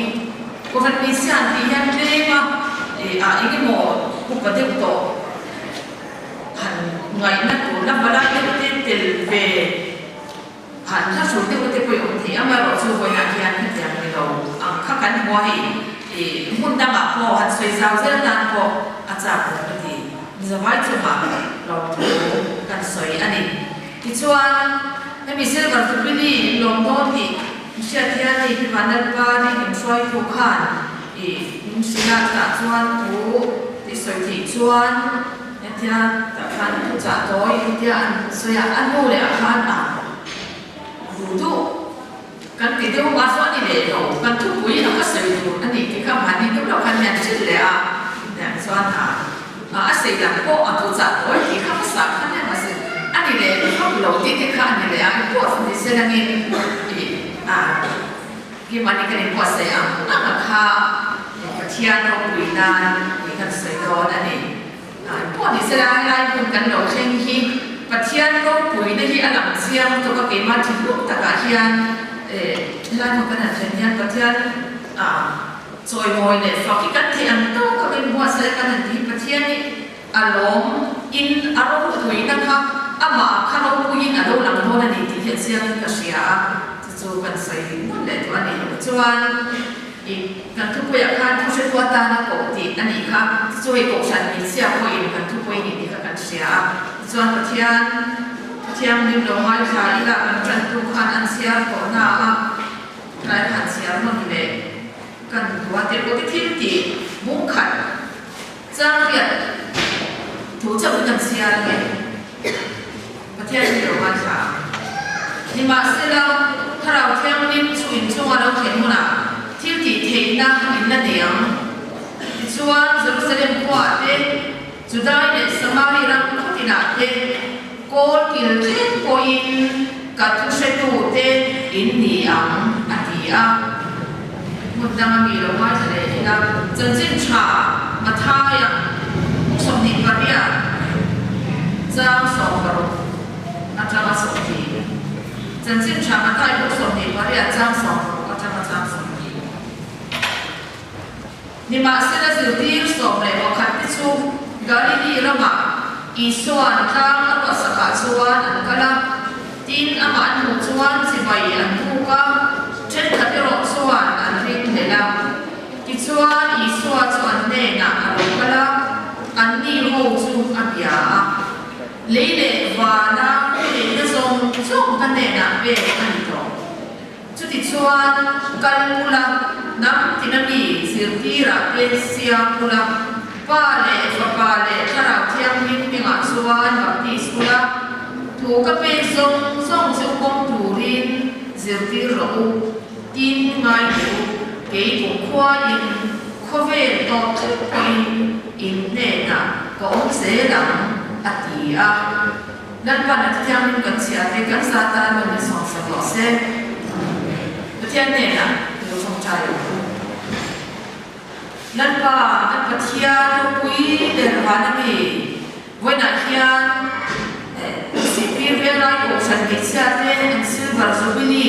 [SPEAKER 2] ก็ฉันมีเสียที่เฮียนเลี้ยงอีกหมดผู้ปฏิบัติต่อหันไงนั่นตัวแล้วเวลาที่เด็กเด็กเวหันถ้าสุดที่ว่าเด็กไปอุ่นที่อามาเราช่วยงานเฮียนที่อย่างนี้เราข้ากันหัวให้หุ่นดังอ่ะพอหันสวยสาวเส้นนั้นพออาจารย์ปกติมีสมัยจุ่มเรากันสวยอันนี้ที่ชวนให้มีเสื้อกันทุกปีลงโน่นที่เชื่อที่นี่ที่มันนั่นว่าที่มันช่วยทุกขันมันสิ่งนั้นชวนผู้ที่สวยที่ชวนที่นั่นแต่ขันผู้จัดโดยที่อันสวยอันนู้นเลยขันดูกันติดที่ว่าส่วนนี้เลยเรากันทุกปีเราก็สวยดูอันนี้ที่ข้ามันนี่ทุกเราขันเนี่ยชื่อเลยเนี่ยส่วนอาศัยอย่างพวกผู้จัดโดยที่ข้าภาษาขันเนี่ยมาสิอันนี้เลยเขาเราที่ขันนี่เลยพวกที่เสียงนี้ที่มันนี่ก็เป็นภาษาอังกฤษค่ะประเทศเราคุยนานคุยกันสวยร้อนอันนี้พวกนี้เสียงอะไรคุณกันเราเช่นที่ประเทศเราคุยในที่อันหลังเสียงตัวก็เกี่ยมาถึงลูกตะการเทียนที่ร้านของกันเช่นที่ประเทศจอยมวยเนี่ยฝากกันที่อันโตก็เป็นภาษากันที่ประเทศนี้อารมณ์อินอารมณ์คุยนะคะอามาข้าเราคุยอารมณ์หลังโน้นนี่ที่เห็นเสียงก็เสียจูกันใส่นั่นแหละตัวนี้ชวนอีกกันทุกปีค่ะทุกช่วยตัวตานะปกติอันนี้ค่ะช่วยปกฉันมีเสียพออีกกันทุกปีนี่ก็กันเสียชวนประเทศนี้เราไม่ใช่อีกแล้วกันจันทุกขันอันเสียก่อนหน้าหลายขันเสียมันเลยกันตัวเด็กคนที่ที่มุ่งขันจ้างเรียนถูกจับกันเสียเลยประเทศนี้เราไม่ใช่นี่มาเสียแล้วถ้าเราเที่ยวนิ่งช่วยช่วยเราเห็นมันที่ที่เทียนนั่งอินนั่นเองช่วยจะรู้สึกกว่าเด็กจุดได้เนี่ยสมาธิรักเขาที่นั่นเด็กโกลกิลเทนโกอินกัดทุกเช้าเด็กอินนี่อังอันนี้มันดังมีเราไม่ใช่เลยนะจนสิ้นชามาท้ายสมนิปริยจ้างสองกระโดดอาจารย์มาสมทีจนสิ้นชามาท้ายพวกสมนิปริยจ้างสองอาจารย์มาจ้างสมทีนี่มาเสียสิ่งที่สมเลยว่าขัดที่สุกาลีดีระบาอีส่วนทางอัตสกัดส่วนอันก็ละทีนอามันหูส่วนสิบใบอันผู้ก็เช่นขัดที่รถส่วนอันริมเดลังที่ส่วนอีส่วนส่วนเด่นอันก็ละอันนี้หูส่วนอันยา lấy lệ và na lấy nó dùng dùng cái này là về anh đó chút thì chuan cần mula nắm thì nó bị diệt đi ra về xia mula ba lệ khá là thiang minh mình ngã chuan và đi mula thủ các bên dùng dùng siêu công thủ rin diệt đi rồi tin ngay hiểu cái thủ khoa in khoa về đó in nè na có sẽ làm ati a dan pa na tiang min kan sia te kan sa ta no ni song sa lo se tiang ne na lo song chai dan pa thia no pui de va na mi voi na hian si pi ve lai ko san ke sia te an silver so bili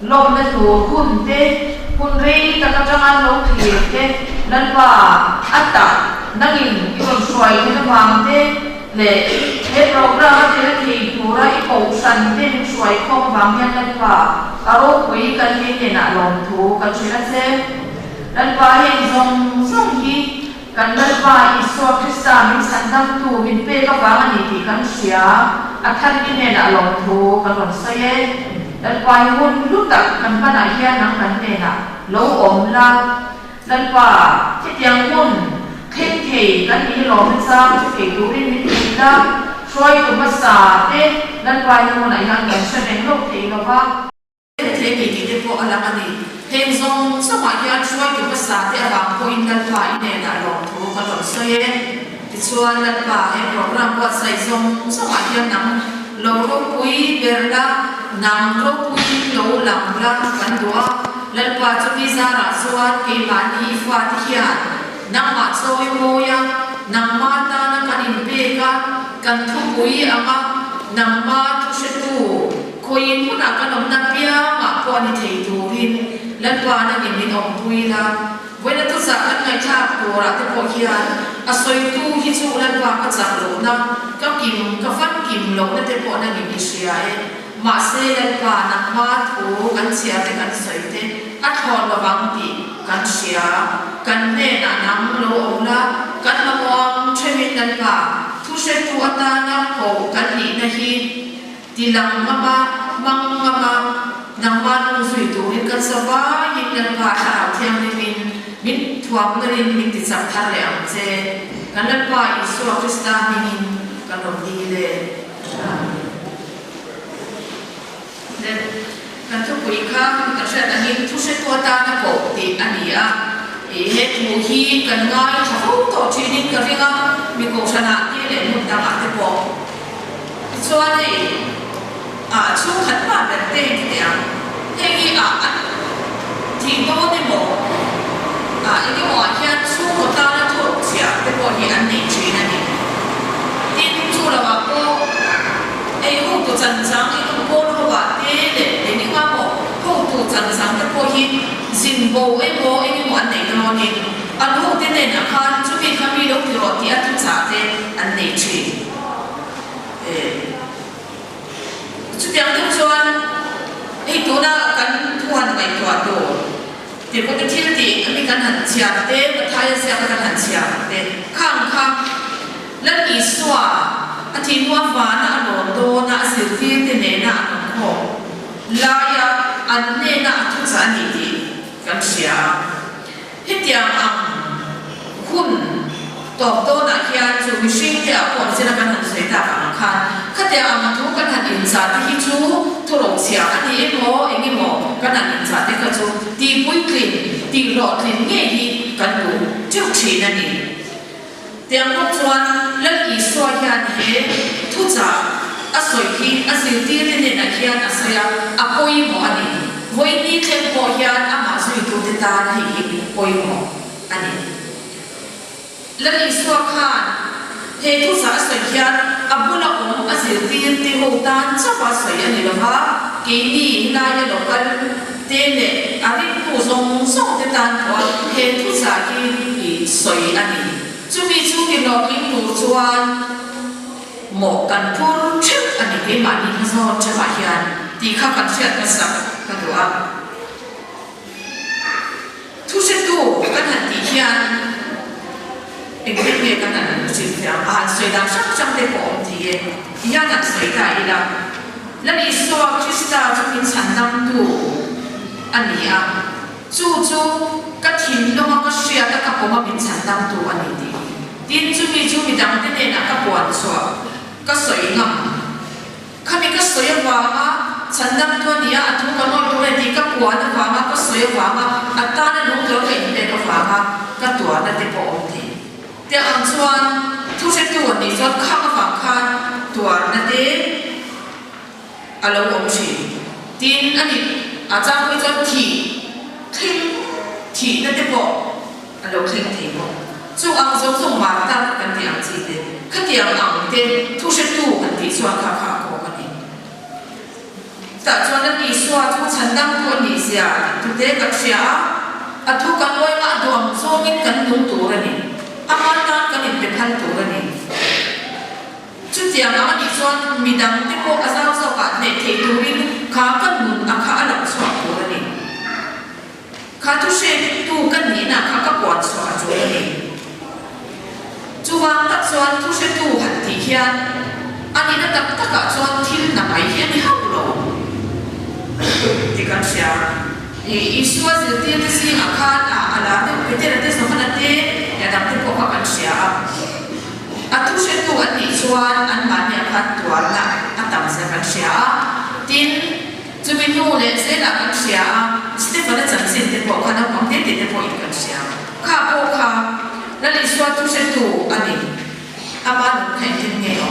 [SPEAKER 2] lom na tu hun te hun rei ta ka chang lo thie te dan pa atta nangin ibang suai te na wang te le he program te thi pura I ko san te suai khom wang yan lan pa aro pui kan ni na lom thu kan china se lan pa he zong hi kan lan pa Isu Krista min san dam tu min pe ka wang ani ti kan sia athan ni na lom thu kan lon sa ye lan pa hun lu tak kan pa na hian nang kan ne na lo om la lan pa ti tiang hun khen thề cái gì lo hết sao chứ kể đủ đến những gì đó xoay của mặt xà thế lần vài năm này hàng ngày sẽ đánh lộc thì nó va thế thì cái bộ là cái gì thêm dòng sao mà cái xoay của mặt xà thế là có in lần vài này là lòng thú cái lòng xoay thì xoay lần vài em program quạt xây dòng sao mà cái nắng lâu lâu quý berla nắng lâu quý lâu lắm la cái đó lần vài cho đi ra là xoay cái bản đi pha thì hiện nang ma soi moya nang ma ta na kanin pe ka kan thu pui ama nang ma thu se tu koin mu na kanom na pia ma ko ni thei tu rin lan pa na ni om pui la voi na tu sa kan ngai tha ko ra te ko hian a soi tu hi chu lan pa ka chang lo na ka kim ka fan kim lo na te po na ni sia e ma se lan pa nang ma thu kan sia te kan soi te a thon ba bang ti kan sia kan ne na nam lo ola kan ma mong chemin nan pa thu se tu ata na ko kan ni na hi tilang ma ba mang ma ba nang ma nu sui tu hin kan sa ba yin nan pa tha thiam ni min thuam na rin min ti sak thar le am che kan nan pa Isu Krista ni kan rom di le kan thu pui kha kan se ta ni thu se tu ata na ko ti ani a hết mùa hi cần ngay thấu tổ chức nên cái việc mình cũng sẽ làm như để một đám ăn được bộ cho nên chú khẩn mà đến đây thì thế thì thì tôi thì bộ cái mùa hiện chú của ta là thuộc chia cái bộ hiện anh này chuyện này tin chú là bảo cô không tụ chân sáng không cô nó bảo thế để những cái bộ không tụ chân sáng cái bộ hiện xin bộ bộ cái món này nó nên anh không tin này là khan chú bị khám bị lúc rồi thì anh trả thế anh này chuyện chú tiếng tôi cho anh tôi đã cần thu hành ngày qua đồ thì có cái thiên thì anh cần hành chia thế mà thay sẽ cần hành chia thế khang lần ý xóa anh thì mua ván anh đồ đồ na xử lý thế này na anh không lại anh này na thu trả gì thì kan sia hết tiang hun top to na hian chu mi sing te a kon sina kan han sei ta kan khan khate a thu kan han in sa ti chu thu ro sia ani mo engi mo kan han in sa te ka chu ti pui clean ti ro clean nge hi kan du chu chi na ni tiang ko chuan lan I so hian he thu cha a soi hi a sil ti ne na hian a sia a poi mo ani voi ni chen po hian ama sui tu te ta na hi poi mo ani lan I so khan he thu sa soi hian abula om a sil ti ti ho tan cha pa soi ani lo ha ke ni na ya lo kan te ne ari ku song song te tan ko he thu sa ki soi ani chu mi chu ki lo ki tu chuan mo kan phur chip ani ke ma ni ha so cha ba hian ti kha kan sia ka sa ka do a thu se tu kan han ti hian เด็กเด็กกันนั่นสิ่งที่สวยดังชักจังเด็กผมที่ยานักสวยได้ละแล้วนี่สวาคริสต์จะเป็นฉันนำดูอันนี้จู่ก็ทิ้งลงมาก็เสียก็กลับมาเป็นฉันนำดูอันนี้ดีดินจู่มีดังเด่นๆก็ปวดสวาก็สวยงามข้ามีก็สวยว่าฉันนำตัวนี้ทุกคนนอนตัวนี้ก็ปวดว่าก็สวยว่าอัตราเนี่ยลูกเราเห็นเด็กก็ว่าก็ตัวนั่นเด็กผมที่แต่อันส่วนทุกเช้าตัวนี้ส่วนข้างฝั่งข้างตัวนั่นเองอะไรวงชีดินอันนี้อาจารย์ก็จะทีนั่นเด็กบอกอะไรทีบอกจู่อันส่งมาตั้งกันที่อันจีเดขัดยังอันเดทุกเช้าตัวกันที่ส่วนข้างๆกันนี้แต่ส่วนนั้นอีส่วนทุกชั้นตั้งตัวนี้เสียทุกเด็กก็เสียทุกกันด้วยมาดวงโซ่มิกันนุ่งตัวนี้อามันกันนี่เป็นพันตัวนี้จุดเดียวอันนี้ส่วนมีดังที่พวกอาสาสมัครในเทตูรินขากันนุ่งขาอันหลังสวดตัวนี้ขาทุเชนตูกันนี่นะขาก็ปวดสวดตัวนี้จู่วันตัดส่วนทุเชนตูหันที่เฮียนอันนี้นั่นตัดกับส่วนที่นั่งไปเฮียนนี่ฮับโลที่กันเสียอีส่วนที่สิ่งอาคารอะไรเนี่ยเป็นที่เราสมมติอย่าทำให้พวกกันเสียทุกเช้าตัวอันนี้ส่วนอันมันเนี่ยพัดตัวละทำเสียกันเสียทีนจะมีนู่นเลยเสียละกันเสียสเตฟานจะสิ่งที่พวกเขาทำของที่ที่พวกอีกกันเสียข้าพวกเขาแล้วในส่วนทุกเช้าตัวอันนี้อามันแข่งที่เงี้ย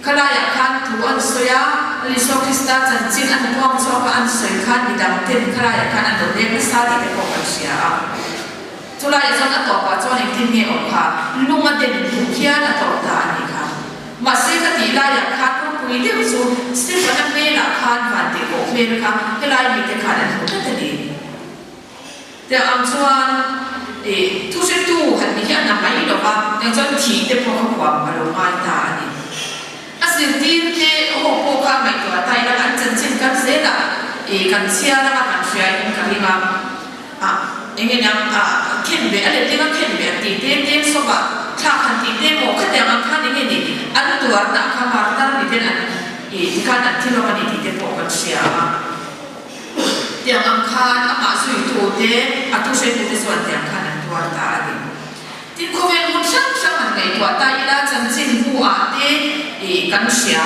[SPEAKER 2] ขณะอยากขันตัวอันสวยลิโซคริสต์จันจินอันกว้างชอบอันสวยขันมีดำเต็มขณะอยากขันอันโดดเด่นไม่ทราบที่พวกกันเสียทุลายจนอันต่อไปจนอีกที่เงี้ยออกค่ะลุงมันเด่นถูกเขียนอันต่อตานี่ค่ะมาเสียกติลายอยากขันพวกคุยเรื่องสูสเตฟานเมล่าขันวันที่โอเคนะคะให้ลายมีแต่ขันอันถูกนั่นเองแต่อันส่วนทุกเช้าตู้หันมีแค่นำไปหรอกว่ายังจะถีแต่พวกเขาความอารมณ์มาตานี่สิ่งที่โอ้โหพวกเขาไม่ตัวไทยแล้วอันจันจินกันเสียละกันเชียร์แล้วกันเชียร์กันที่ว่าอย่างเงี้ยเข็นเบียอะไรที่ว่าเข็นเบียตีเต้นสบะถ้าคันตีเต้นหมกขัดยังอันขันอย่างเงี้ยนี่อันตัวหนักข้ามาตั้งนี่เป็นอันที่ขันอันที่เรามาตีเต้นหมกกันเชียร์อย่างอันขันมาสุยตัวเต้ทุกเช้าตัวส่วนอย่างขันอันตัวตาดิที่เขาเป็นมุช่างอันไหนตัวตาอีละจันจินหัวเต้กันเสีย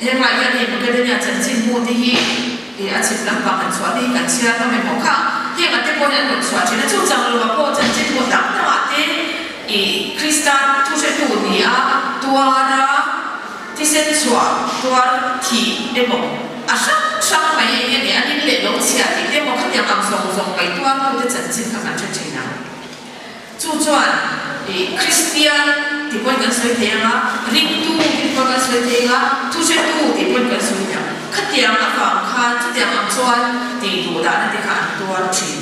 [SPEAKER 2] เห็นไหมยันเห็นมันก็ได้เนี่ยจันจินหัวที่อาชีพลำบากกันสวัสดีกันเสียก็ไม่หมดค่ะเห็นมันที่คนนั้นหมดสวัสดีนะจู่จังเลยว่าพอจันจินหัวดังนะที่คริสตันทุกเช้าตัวนี้ตัวละที่เส้นสวดตัวที่เดี๋ยวบอกช่างไปอย่างเงี้ยอันนี้เล่นลงเสียที่เดี๋ยวบอกเขาจะเอาส่งไปตัวเขาจะจันจินเขามันจะใช่ไหมจู่จวนคริสเตียนที่พูดกันสวยเทียงริงตูที่พูดกันสวยเทียงทุเชตูที่พูดกันสวยเทียงขัดยังฝั่งข้างที่ยังอันส่วนที่ดูด้านที่ข้างตัวจีน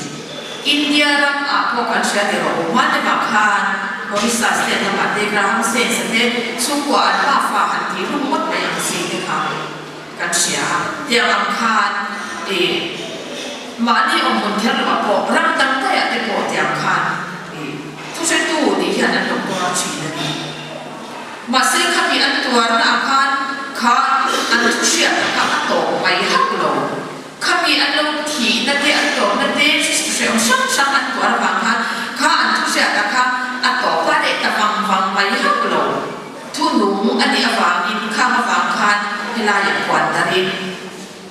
[SPEAKER 2] อินเดียรักพวกกันเชื่อเดียวมันในฝั่งข้างบริษัทเสียงมาเด็กเราเสียงเสด็จสุขวัญมาฝ่าหันที่รุ่งมดไปยังสิ่งที่ข้างกันเชื่อเดียวอันข้างมาที่องค์บนเทียนหรือว่าพอรักตั้งใจที่พอเดียวข้างทุกเช้าตู้ที่เห็นอันตรงตัวชีนมาเสียขมีอันตัวนั้นอาคารขาอันทุกเช้าขาอันโตไปหักลงขมีอันลงทีนั่นเองอันโตนั่นเองทุกเช้าช่างอันตัวบางคันขาอันทุกเช้าขาอันโตก็ได้แต่ฟังไปหักลงทุนหนุ่มอันนี้ฟังอินข้าฟังคันเวลาอย่างกวนนั่นเอง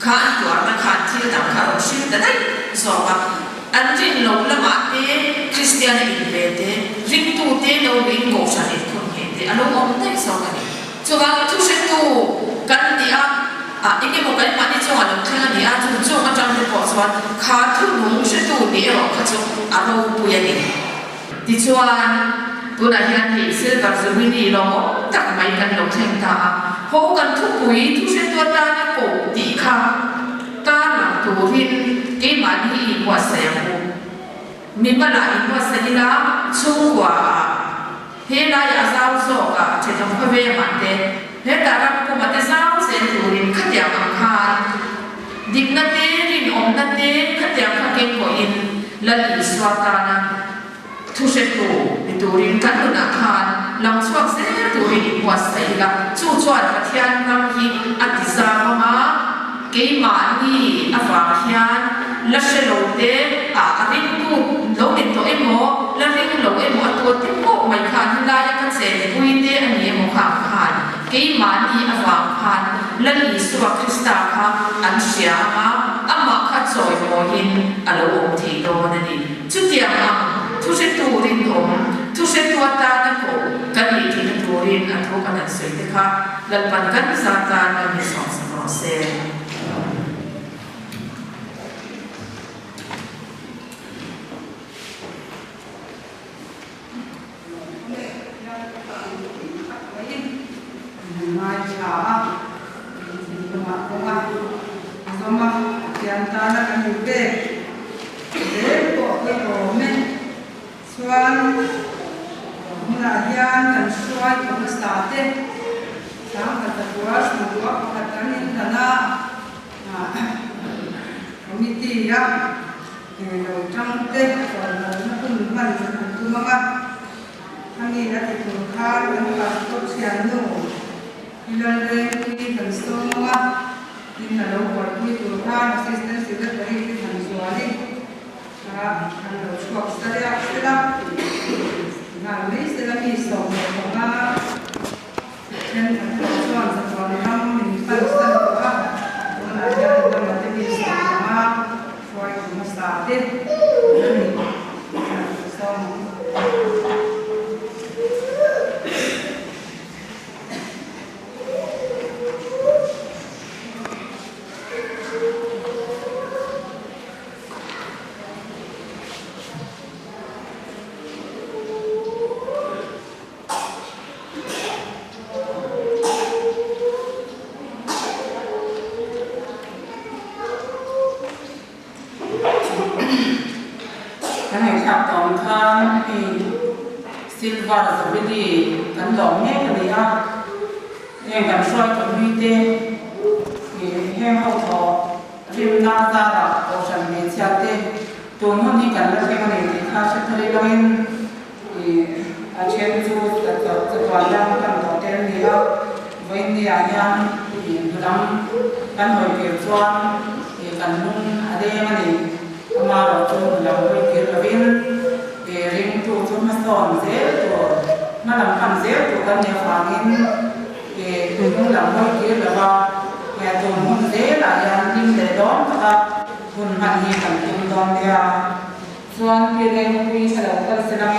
[SPEAKER 2] ขาอันตัวนั้นคันที่ต่างขาเราชื่อแต่ได้สอบอันรินลงละมาเตคริสเตียนอินเวเตรินตูเตเราวิงโกชันอินคนเห็นเตอารมณ์อมได้สองกันส่วนทุกเช้าตูกันเนี่ยอีกอย่างบอกกันมาที่จังหวัดลงเท่านี้ทุกช่วงมันจำเป็นบอกส่วนขาทุกหนุ่มเช้าตูเนี่ยเราเขาจะอารมณ์ปุยนี่ที่ส่วนตัวไหนที่เห็นเสื้อกับสวินีเราตักไม่กันลงเท่าตาพบกันทุกปุยทุกเช้าตัวตาเนี่ยปกติค่ะตาหลังตัวรินที่มันที่อินวัดเสียงมีมาหลายอินวัดเสียงละช่วงว่าเฮลายาสาวโซกะจะทำให้เวมันเดเฮตารับกุมาเตสาวเสียงตัวรินขัดยังอังคารดิกนัดเดรินอมนัดเดขัดยังขัดเก่งกว่าอินและอิสวาตานะท thu sẽ tụ bị tụ rin cắn luôn à khan lòng chuộc sẽ tụ rin quạt say là chu chuan và thiên nam hi atisa mama cái mà đi ava hian là sẽ lâu thế rin tu lâu đến to em mò là rin lâu em mò tu tiếp bộ mày khan là ya kan se vui thế anh em mò khan cái mà đi ava khan là lý suwa Krista khan anh xia mà amma khat soi mo hin alo om thi do na ni chu tiang thu se tu rin thom thu se tu ta na ko kan ni thi na tu rin a tho kan se te kha lal pan kan sa ta na ni so so se
[SPEAKER 1] mai cha ma ko ma sama yang ta na kan ni be de ko ko me suan mula hian kan suai ko sta te sang ka ta puas mu ko ka ta ni ta na committee ya lo chang te ko na kun man tu ma ma hangi na ti ko kha kan ka to sian no ilan re ni kan so ma in na lo ko ni tu kha assistant secretary ki han suani kan lo chuak sa ya sila na me sila ni so ko ma chen kan so sa so nam min pa sa ko na ya na ma te ni so ma foi ko sa te ni so
[SPEAKER 5] silva da sabili kan dom ne kan ya yang kan soi kan hui te hem ho tho rim na ta la ocean me cha te to mon ni kan la ke ne kha se thari lain a chen chu ta ta ta la kan to te ni a voi ni a yang ram kan hoi ke chuan kan nun ade ma ni ama ro chu la hoi ke ravin ring tu chúng nó sòn dễ rồi nó làm phần dễ của con nhà phẳng in thì cũng làm hơi kia là vào nhà tồn hôn dễ là nhà nhưng để đón các hôn hành hi cảnh tồn đón thì xuân kia đây một quy sẽ đầu tân sẽ làm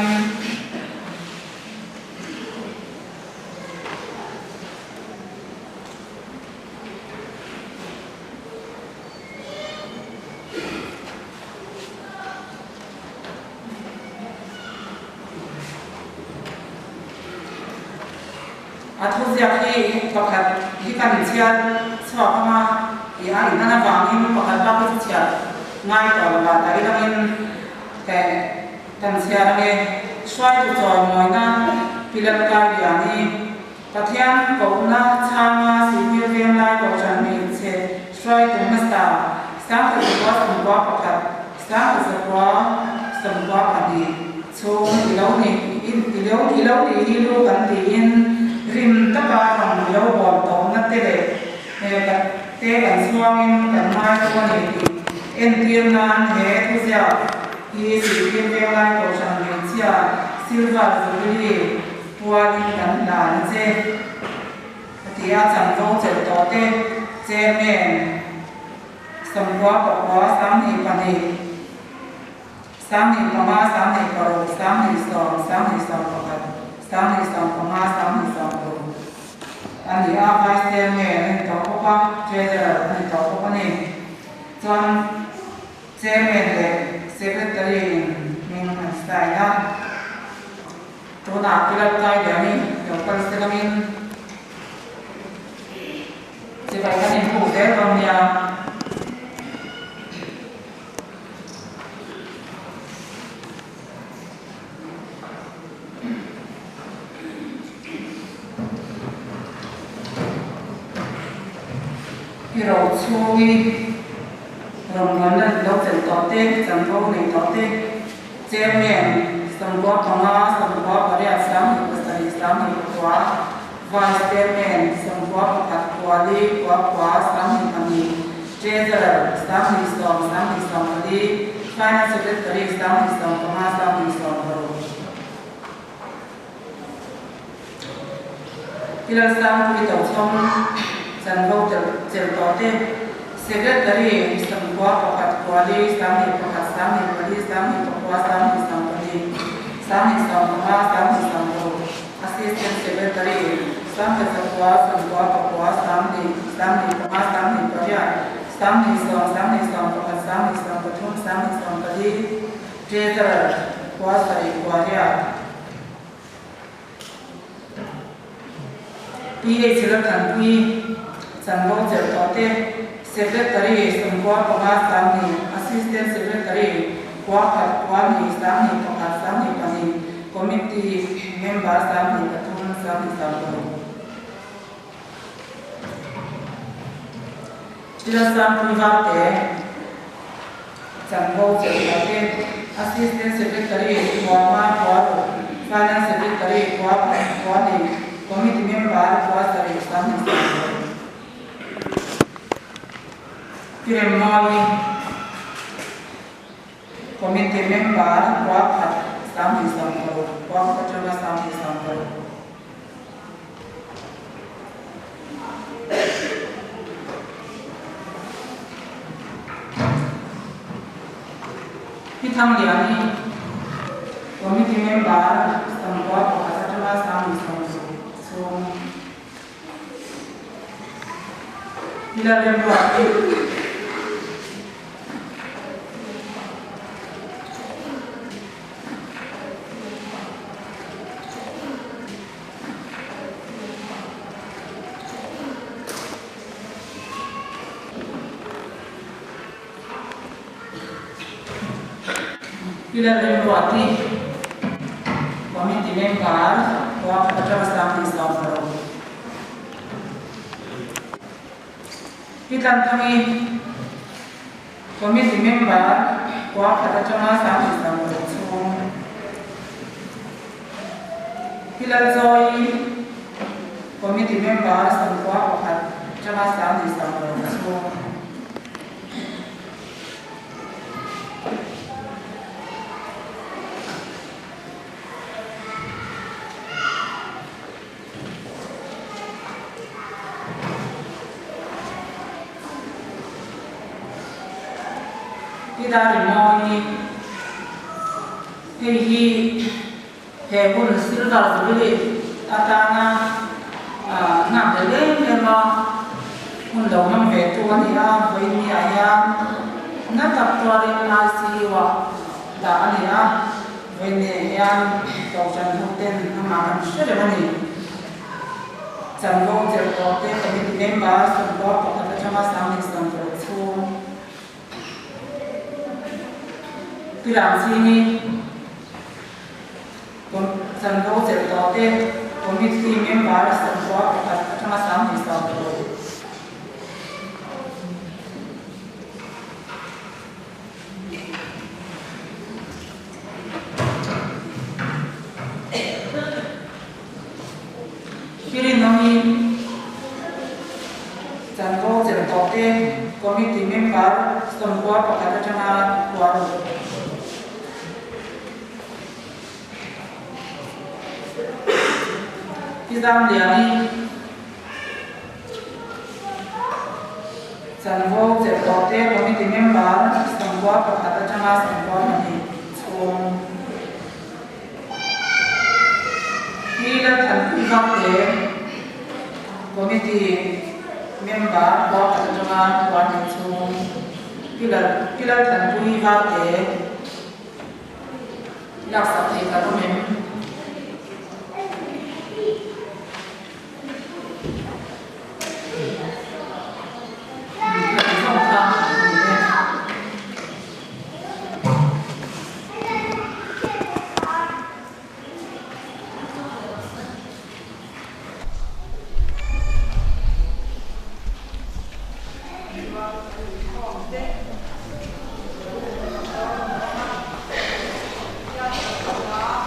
[SPEAKER 5] thu giặc khi bậc hạt khi cần chiên sọ mà thì anh ta làm vàng nhưng bậc hạt bao nhiêu chiên ngay ở là tại đang in cái cần chiên đang in xoay từ trò ngoài na pilar cái gì anh ta thiên cũng na chama si pilar viên lai của chân mình sẽ xoay từ masta sáng từ quá sầm quá bậc hạt sáng từ sầm quá hạt đi số thì lâu thì lâu cần thì in rim taka thằng lâu bòn tống nát tê lệ tê cảnh xuông cảnh mai cho này em tiêm nan hé thu giặc y sử tiêm veo lai cầu chẳng mình chia silva rồi đi qua đi cảnh đàn dê thì chẳng dâu chở tó tê dê mèn sầm quá bọc quá sáng thì phần thì sáng thì có ma sáng thì có đồ sáng thì sòn có thật sáng thì sòn có ma sáng thì sòn đồ anh đi áp vai xe mẹ nên có có ba chơi giờ nên có có này chọn xe mẹ để secretary mình xài ra tôi đã cái lập tay để mình có cần sẽ làm mình chỉ phải cái này phụ thế còn nhà khi rồi chui rồng ngắn lên đâu chẳng có tên chẳng có này có tên che miệng Sangwa Panga, Sangwa Paria Sam, Pasari Sam, Kwa, Vice Chairman, Sangwa Pakwali, Kwa, Sam, Pani, Treasurer, Sam, Sam, Pani, Finance Secretary, Sam, Panga, Sam, Paru. Kila Sam, Kita Chom, Sangwa Jeltote, Secretary, Sangwa Pakwali, Sam, Pani, Sam, Kwa, Sam, Pani, Sami Sangha, Sami Sangha, Assistant Secretary, Sami Sangha, Sangha, Pakwa, Sami Pama, Sami Paya, Sami Sangha, Sami Sangha, Treasurer, Kwasari, Kwaria. PA Secretary, Sangha Jeltote, Secretary, Sangha, Pama, Sami, Assistant Secretary, Kwani, Sami, Pama, Sami, Pani, Committee Member, Sami, Katun, Sami, Sangha. Chila Sam Private, Sangha Jeltote, Assistant Secretary, Kwama, Finance Secretary, Kwani, Committee Member, Kwasari, Sami, Sangha. Kiremoi, Committee Member, Kwapat, Sami, Sangha, Kwapatana, Sami, Sangha. Pitang Liani, Committee Member, Sangha, Kwapatana, Sami, Sangha. So, Bila Lembuati, Bila Lembuati, Committee Member, Kwapatana, Sami, Sangha. Pitan kami Committee Member, Kwapatana, Sami, Sangha. Pilar Joy, Committee Member, Kwapatana, Sami, Sangha. Dari Moi, Hebun Silver Village, Atana, Namdele, Emma, Undam Vetuania, Venia, Nataptori, Nasiwa, Dania, Venia, Dr. Hotel, Naman, Shiremani, Sango, Jeltote, Committee Members, and Bob of the Chama Sami Santo. Pilang sini, Sangha Jeltote, Committee Members, and Bob of the Chama Sami Santo. Pirinami, Sangha Jeltote, Committee Member, and Bob of the Chama Waru. Isam Liani, Sangha Jeltote, Committee Member, Sangha Pakatana, Sangha Mani. Pila Tanpivate, Committee Member, Pakatana, Wani. Pila Tanpivate, Laksate Karumim.
[SPEAKER 1] Dạ.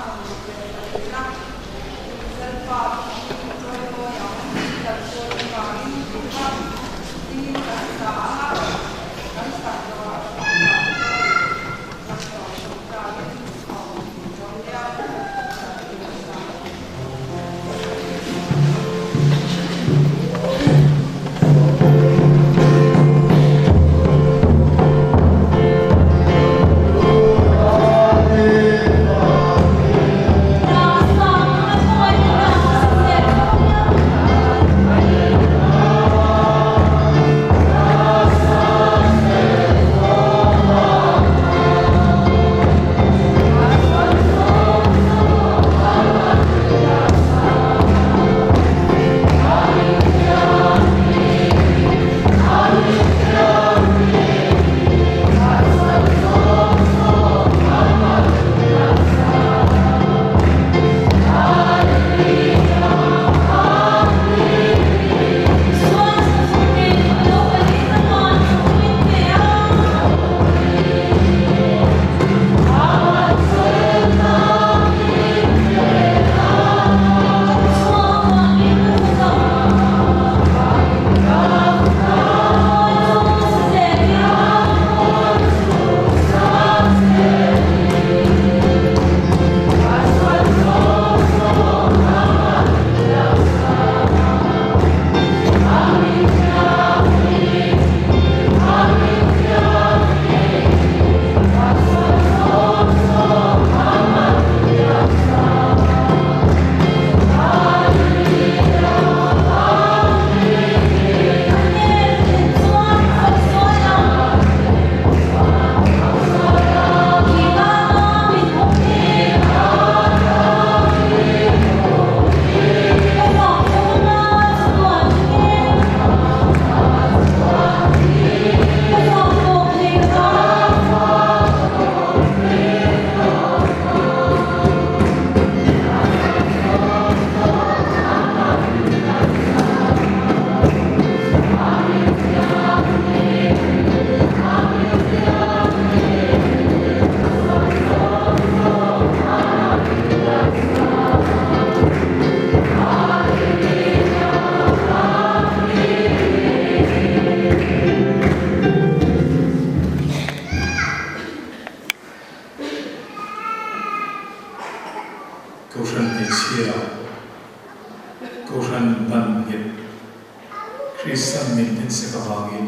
[SPEAKER 6] Christian min se ka hangin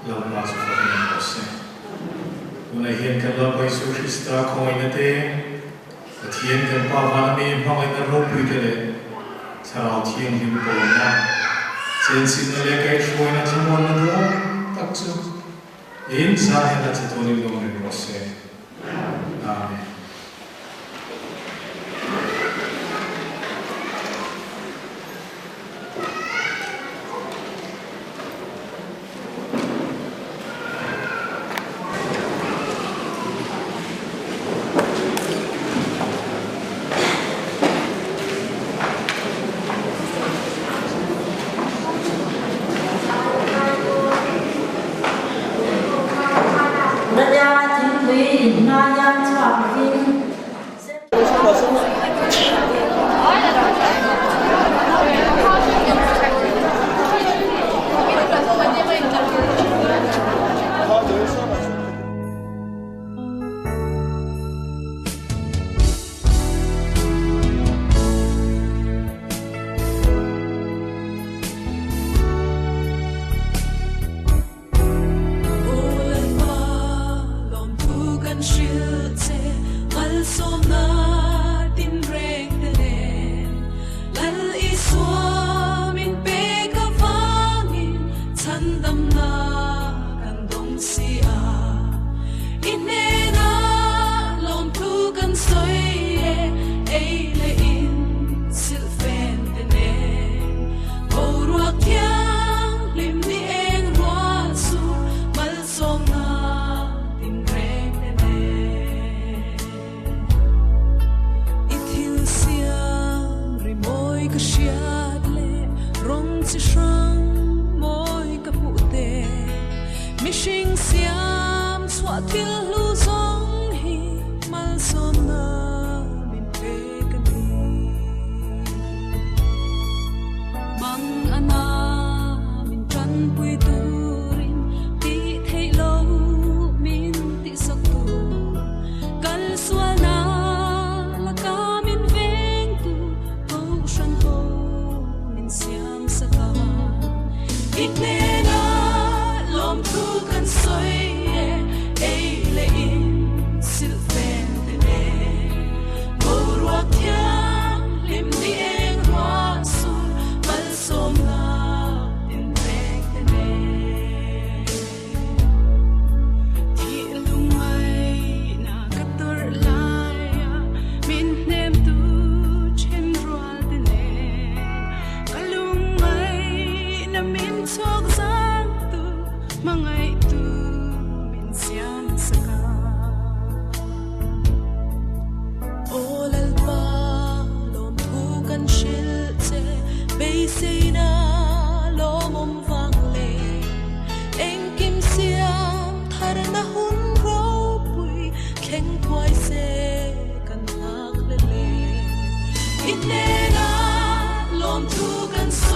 [SPEAKER 6] lamma chu farin ko se una hian kan la pai su Krista khoina te athian kan pa van mi hmangai na ro pui te le tharau thiang lim ko na chen sin na le kai shoina thimon na do tak chu in sa he na chitoni do me ko se amen.
[SPEAKER 7] It led on long to console.